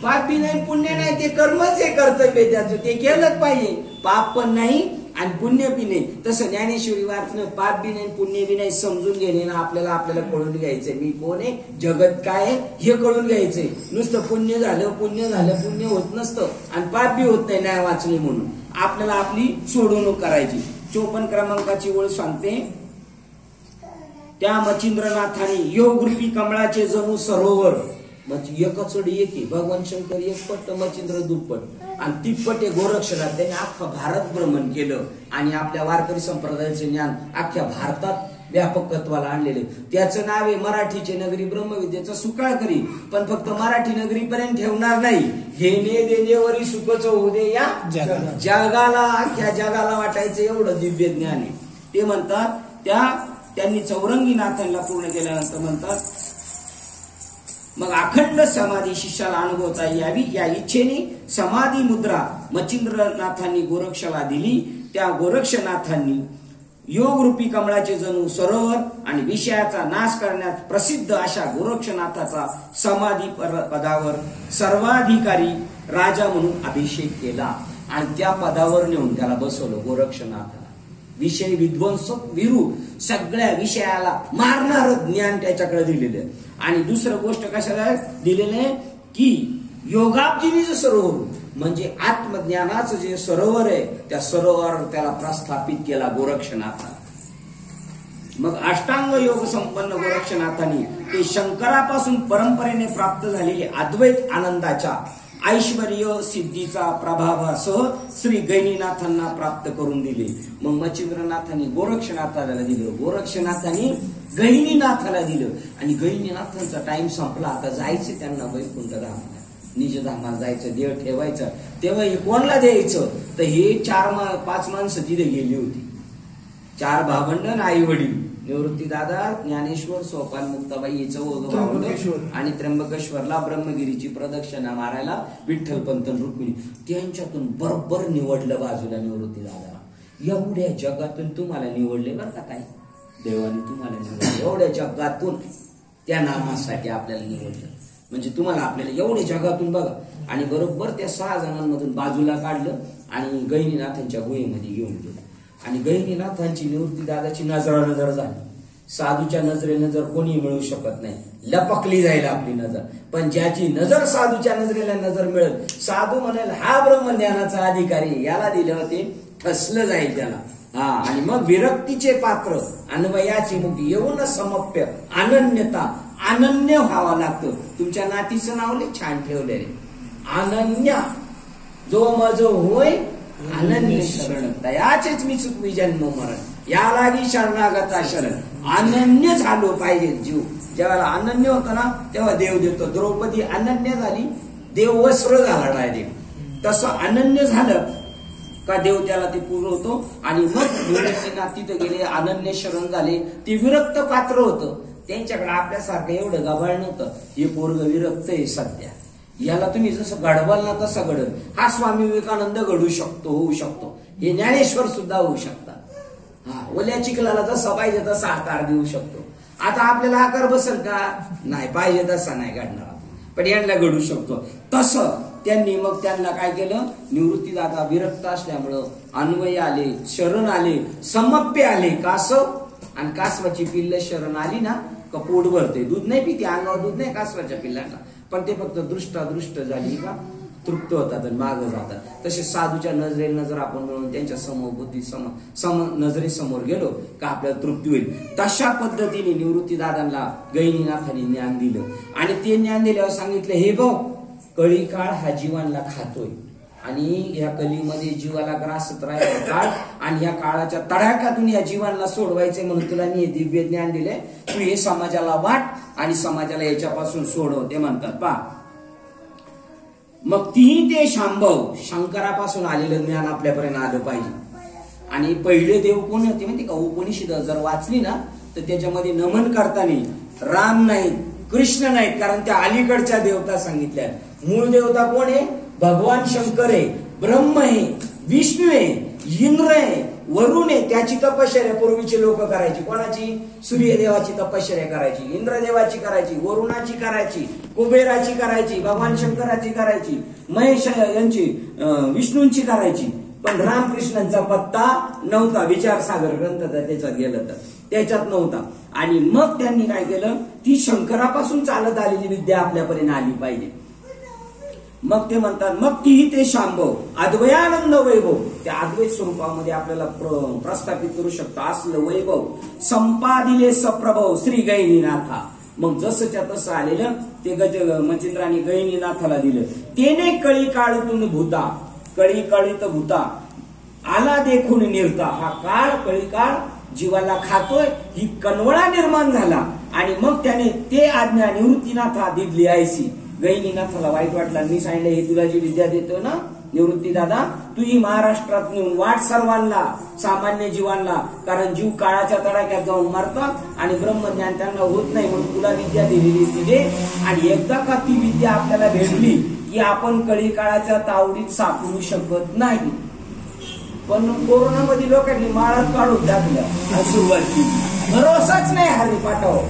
पाप बी नाही पुण्य नाही, ते कर्मच आहे, कर्तव्य त्याचं ते केलंच पाहिजे. पाप पण नाही आणि पुण्य बी नाही. तसं ज्ञानेश्वरी वाचणं पाप बी नाही पुण्य बी नाही समजून घेणे ना आपल्याला कळून घ्यायचंय मी कोण आहे, जगत काय आहे हे कळून घ्यायचंय. नुसतं पुण्य झालं पुण्य होत नसतं आणि पाप बी होत नाही वाचले म्हणून. आपल्याला आपली सोडवणूक करायची. 54 क्रमांकाची ओळ सांगते, त्या मचिंद्रनाथाने योगरूपी कमळाचे जणू सरोवर, एकचडी एकी भगवान शंकर एकपट मचिंद्र दुप्पट आणि तिप्पटे गोरक्षनाथ. त्यांनी अख्खा भारत भ्रमण केलं आणि आपल्या वारकरी संप्रदायाचे ज्ञान अख्ख्या भारतात व्यापकत्वाला आणलेले. त्याचं नाव आहे मराठीचे नगरी ब्रह्मविद्येचं सुकाळ करी. पण फक्त मराठी नगरीपर्यंत ठेवणार नाही, घेणे देणेवरी सुखच होऊ दे या जगाला, अख्ख्या जगाला वाटायचं एवढं दिव्य ज्ञान आहे. ते म्हणतात त्यांनी चौरंगी नाथांना पूर्ण केल्यानंतर म्हणतात मग अखंड समाधी शिष्याला अनुभवता यावी या इच्छेने समाधी मुद्रा मच्छिंद्रनाथांनी गोरक्षला दिली. त्या गोरक्षनाथांनी योगरूपी कमळाचे जणू सरोवर आणि विषयाचा नाश करण्यात प्रसिद्ध अशा गोरक्षनाथाचा समाधी पदावर सर्वाधिकारी राजा म्हणून अभिषेक केला आणि त्या पदावर नेऊन त्याला बसवलं. गोरक्षनाथाला विषय विध्वंसक विरू सगळ्या विषयाला मारणार ज्ञान त्याच्याकडे दिलेलं. आणि दुसरं गोष्ट कशाला दिलेलं आहे की योगाब्जीचं सरोवर म्हणजे आत्मज्ञानाचं जे सरोवर आहे त्या सरोवर त्याला प्रस्थापित केला गोरक्षनाथाने. मग अष्टांग योग संपन्न गोरक्षनाथांनी ते शंकरापासून परंपरेने प्राप्त झालेले अद्वैत आनंदाच्या ऐश्वर्य सिद्धीचा प्रभावासह श्री गैनीनाथांना प्राप्त करून दिले. मग मच्छिंद्रनाथांनी गोरक्षनाथाला दिलं, गोरक्षनाथांनी गैनीनाथाला दिलं आणि गैनीनाथांचा टाइम संपला. आता जायचं त्यांना वैकुंठ धामाला, निजधामाला जायचं, देव ठेवायचं. तेव्हा हे कोणाला द्यायचं तर हे 4-5 माणसं तिथे गेली होती. 4 भावंड आई वडील, निवृत्ती दादा, ज्ञानेश्वर, सोपान मुक्ताबाई हे भावंड आणि त्र्यंबकेश्वरला ब्रह्मगिरीची प्रदक्षिणा मारायला विठ्ठलपंत रुक्मिणी. त्यांच्यातून बरोबर निवडलं बाजूला निवृत्ती दादा. एवढ्या जगातून तुम्हाला निवडले बरं का ताई, देवाने तुम्हाला निवडले एवढ्या जगातून, त्या नामासाठी आपल्याला निवडलं. म्हणजे तुम्हाला आपल्याला एवढ्या जगातून बघा. आणि बरोबर त्या 6 जणांमधून बाजूला काढलं आणि गैनीनाथांच्या गुहेमध्ये घेऊन गेलं. आणि गैनीनाथांची निवृत्ती दादाची नजर झाली. साधूच्या नजरेनं जर कोणी मिळू शकत नाही, लपकली जाईल आपली नजर. पण ज्याची नजर साधूच्या नजरेला नजर मिळेल, साधू म्हणाल हा ब्रह्मज्ञानाचा अधिकारी, याला दिलं होते ठसलं जाईल त्याला. हा आणि मग विरक्तीचे पात्र अन्वयाची मुक्ती येऊन समप्य अनन्यता, अनन्य व्हावं लागतं. तुमच्या नातीचं नाव लय छान ठेवले रे, अनन्य. जो मज होय अनन्य शरण तयाचेच मी चुकवी जन्म मरण, या लागी शरणागता शरण. अनन्य झालो पाहिजे जीव. जेव्हा अनन्य होता ना तेव्हा देव देतो. द्रौपदी अनन्य झाली, देव वस्त्र झाला डायरेक्ट. तसं अनन्य झालं का देव त्याला ते पुरवतो. आणि मग निवृत्तीनाथ तिथे गेले, अनन्य शरण झाले. ते विरक्त पात्र होतं, त्यांच्याकडे आपल्यासारखं एवढं गबाळ नव्हतं. हे पोरग विरक्त आहे सध्या, याला तुम्ही जसं घडवाल ना तसं घडल. हा स्वामी विवेकानंद घडू शकतो, होऊ शकतो. हे ज्ञानेश्वर सुद्धा होऊ शकतात. हा ओल्या चिखलाला जसा पाहिजे तसा आकार देऊ शकतो. आता आपल्याला आकार बसेल का नाही, पाहिजे तसा नाही घडणार, पण यांना घडू शकतो. तसं त्यांनी मग त्यांना काय केलं, निवृत्ती दादा विरक्त असल्यामुळं अन्वय आले, शरण आले, समप्य आले. कासव आणि कासवाची पिल्ल शरण आली ना का पोट भरते. दूध नाही पिते, अंगावर दूध नाही कासवाच्या पिल्लांना, पण ते फक्त दृष्ट झाली का तृप्त होतात आणि मागं जातात. तसे साधूच्या नजरेला नजर आपण मिळून त्यांच्या समोर बुद्धी नजरेसमोर गेलो का आपल्याला तृप्ती होईल. तशा पद्धतीने निवृत्ती दादांना गैनीनाथांनी ज्ञान दिलं. आणि ते ज्ञान दिल्यावर सांगितलं, हे बघ कळी काळ हा जीवांना खातोय आणि या कलीमध्ये जीवाला ग्रासत राहायचा काळ, आणि या काळाच्या तडाख्यातून या जीवांना सोडवायचे म्हणून तुला मी हे दिव्य ज्ञान दिले. तू हे समाजाला वाट आणि समाजाला याच्यापासून सोडव. ते म्हणतात पा मग तीही ते शांभव, शंकरापासून आलेलं ज्ञान आपल्यापर्यंत आलं पाहिजे. आणि पहिले देव कोण होते माहिती का, उपनिषद जर वाचली ना तर त्याच्यामध्ये नमन करताना राम नाहीत, कृष्ण नाहीत, कारण त्या अलीकडच्या देवता सांगितल्या. मूळ देवता कोण आहे, भगवान शंकर आहे, ब्रह्म आहे, विष्णू आहे, इंद्र आहे, वरुण आहे. त्याची तपश्चर्या पूर्वीचे लोक करायची. कोणाची, सूर्यदेवाची तपश्चर्या करायची, इंद्रदेवाची करायची, वरुणाची करायची, कुबेराची करायची, भगवान शंकराची करायची, महेश यांची, विष्णूंची करायची. पण रामकृष्णांचा पत्ता नव्हता. विचारसागर ग्रंथ त्याच्यात गेलं तर त्याच्यात नव्हता. आणि मग त्यांनी काय केलं, ती शंकरापासून चालत आलेली विद्या आपल्यापर्यंत आली पाहिजे. मग ते म्हणतात मग तीही ते शांभव अद्वयानंद वैभव, त्या अद्वैत स्वरूपामध्ये आपल्याला प्रस्थापित करू शकतो असलं वैभव. संपादिले सप्रभव श्री गैनीनाथा. मग जसंच्या तसं आलेलं ते मच्छिंद्राने गैनीनाथाला दिलं. तेने कळी काळीतून भूता, कळी काळीत भूता आला देखून निर्ता. हा काळ कळी काळ जीवाला खातोय ही कनवळा निर्माण झाला. आणि मग त्याने ते आज्ञा निवृत्तीनाथा दिली आयसी. गहिनीनाथाला वाईट वाटलं. मी सांगितलं हे तुला जी विद्या देतो ना निवृत्ती दादा, तू ही महाराष्ट्रात नेऊन वाट सर्वांना, सामान्य जीवांना, कारण जीव काळाच्या तडाख्यात जाऊन मरतात आणि ब्रह्मज्ञान त्यांना होत नाही, म्हणून तुला विद्या दिलेली तिथे. आणि एकदा का ती विद्या आपल्याला भेटली की आपण कळी काळाच्या तावडीत सापडू शकत नाही. पण कोरोनामध्ये लोकांनी माळात काढून टाकल्या सुरुवात केली, भरोसाच नाही हरिपाठावर.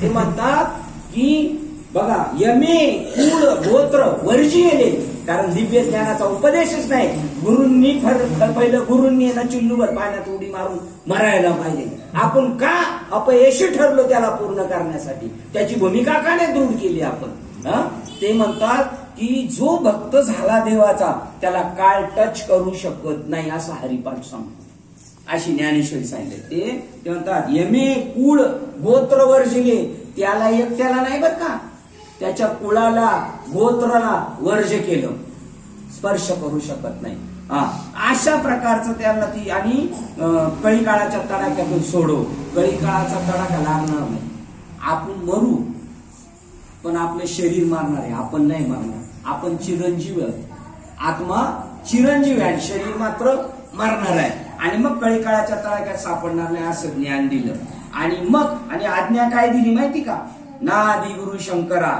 ते म्हणतात की बघा यमे कुळ गोत्र वर्जिले, कारण दिव्य ज्ञानाचा उपदेशच नाही. गुरूंनी पहिलं गुरूंनी ना चिल्लूभर पाण्यात उडी मारून मरायला पाहिजे. आपण का अपयशी ठरलो त्याला पूर्ण करण्यासाठी, त्याची भूमिका का नाही दृढ केली आपण. ते म्हणतात की जो भक्त झाला देवाचा त्याला काळ टच करू शकत नाही, असा हरिपाठ सांगतो. अशी ज्ञानेश्वरी सांगितले. ते म्हणतात यमे कुळ गोत्र वर्जिले, त्याला एकट्याला नाही बर का, त्याच्या कुळाला गोत्राला वर्ज केलं, स्पर्श करू शकत नाही. अशा प्रकारचं त्यांना ती. आणि कळी काळाच्या तडाख्यातून सोडो, कळी काळाचा तडाखा लागणार नाही. आपण मरू पण आपलं शरीर मारणार आहे, आपण नाही मारणार. आपण चिरंजीव आहोत, आत्मा चिरंजीव आहे, शरीर मात्र मारणार आहे. आणि मग कळी काळाच्या तडाख्यात सापडणार नाही असं ज्ञान दिलं. आणि मग आणि आज्ञा काय दिली माहिती का, नादी गुरु शंकरा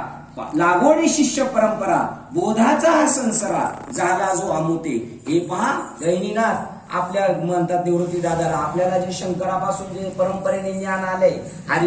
लागोडी शिष्य परंपरा, बोधाचा हा संसारा झाला जो अमुते. हे पहा गहिनीनाथ आपल्या म्हणतात निवृत्ती दादाला, आपल्याला जे शंकरापासून जे परंपरेने ज्ञान आलंय हरि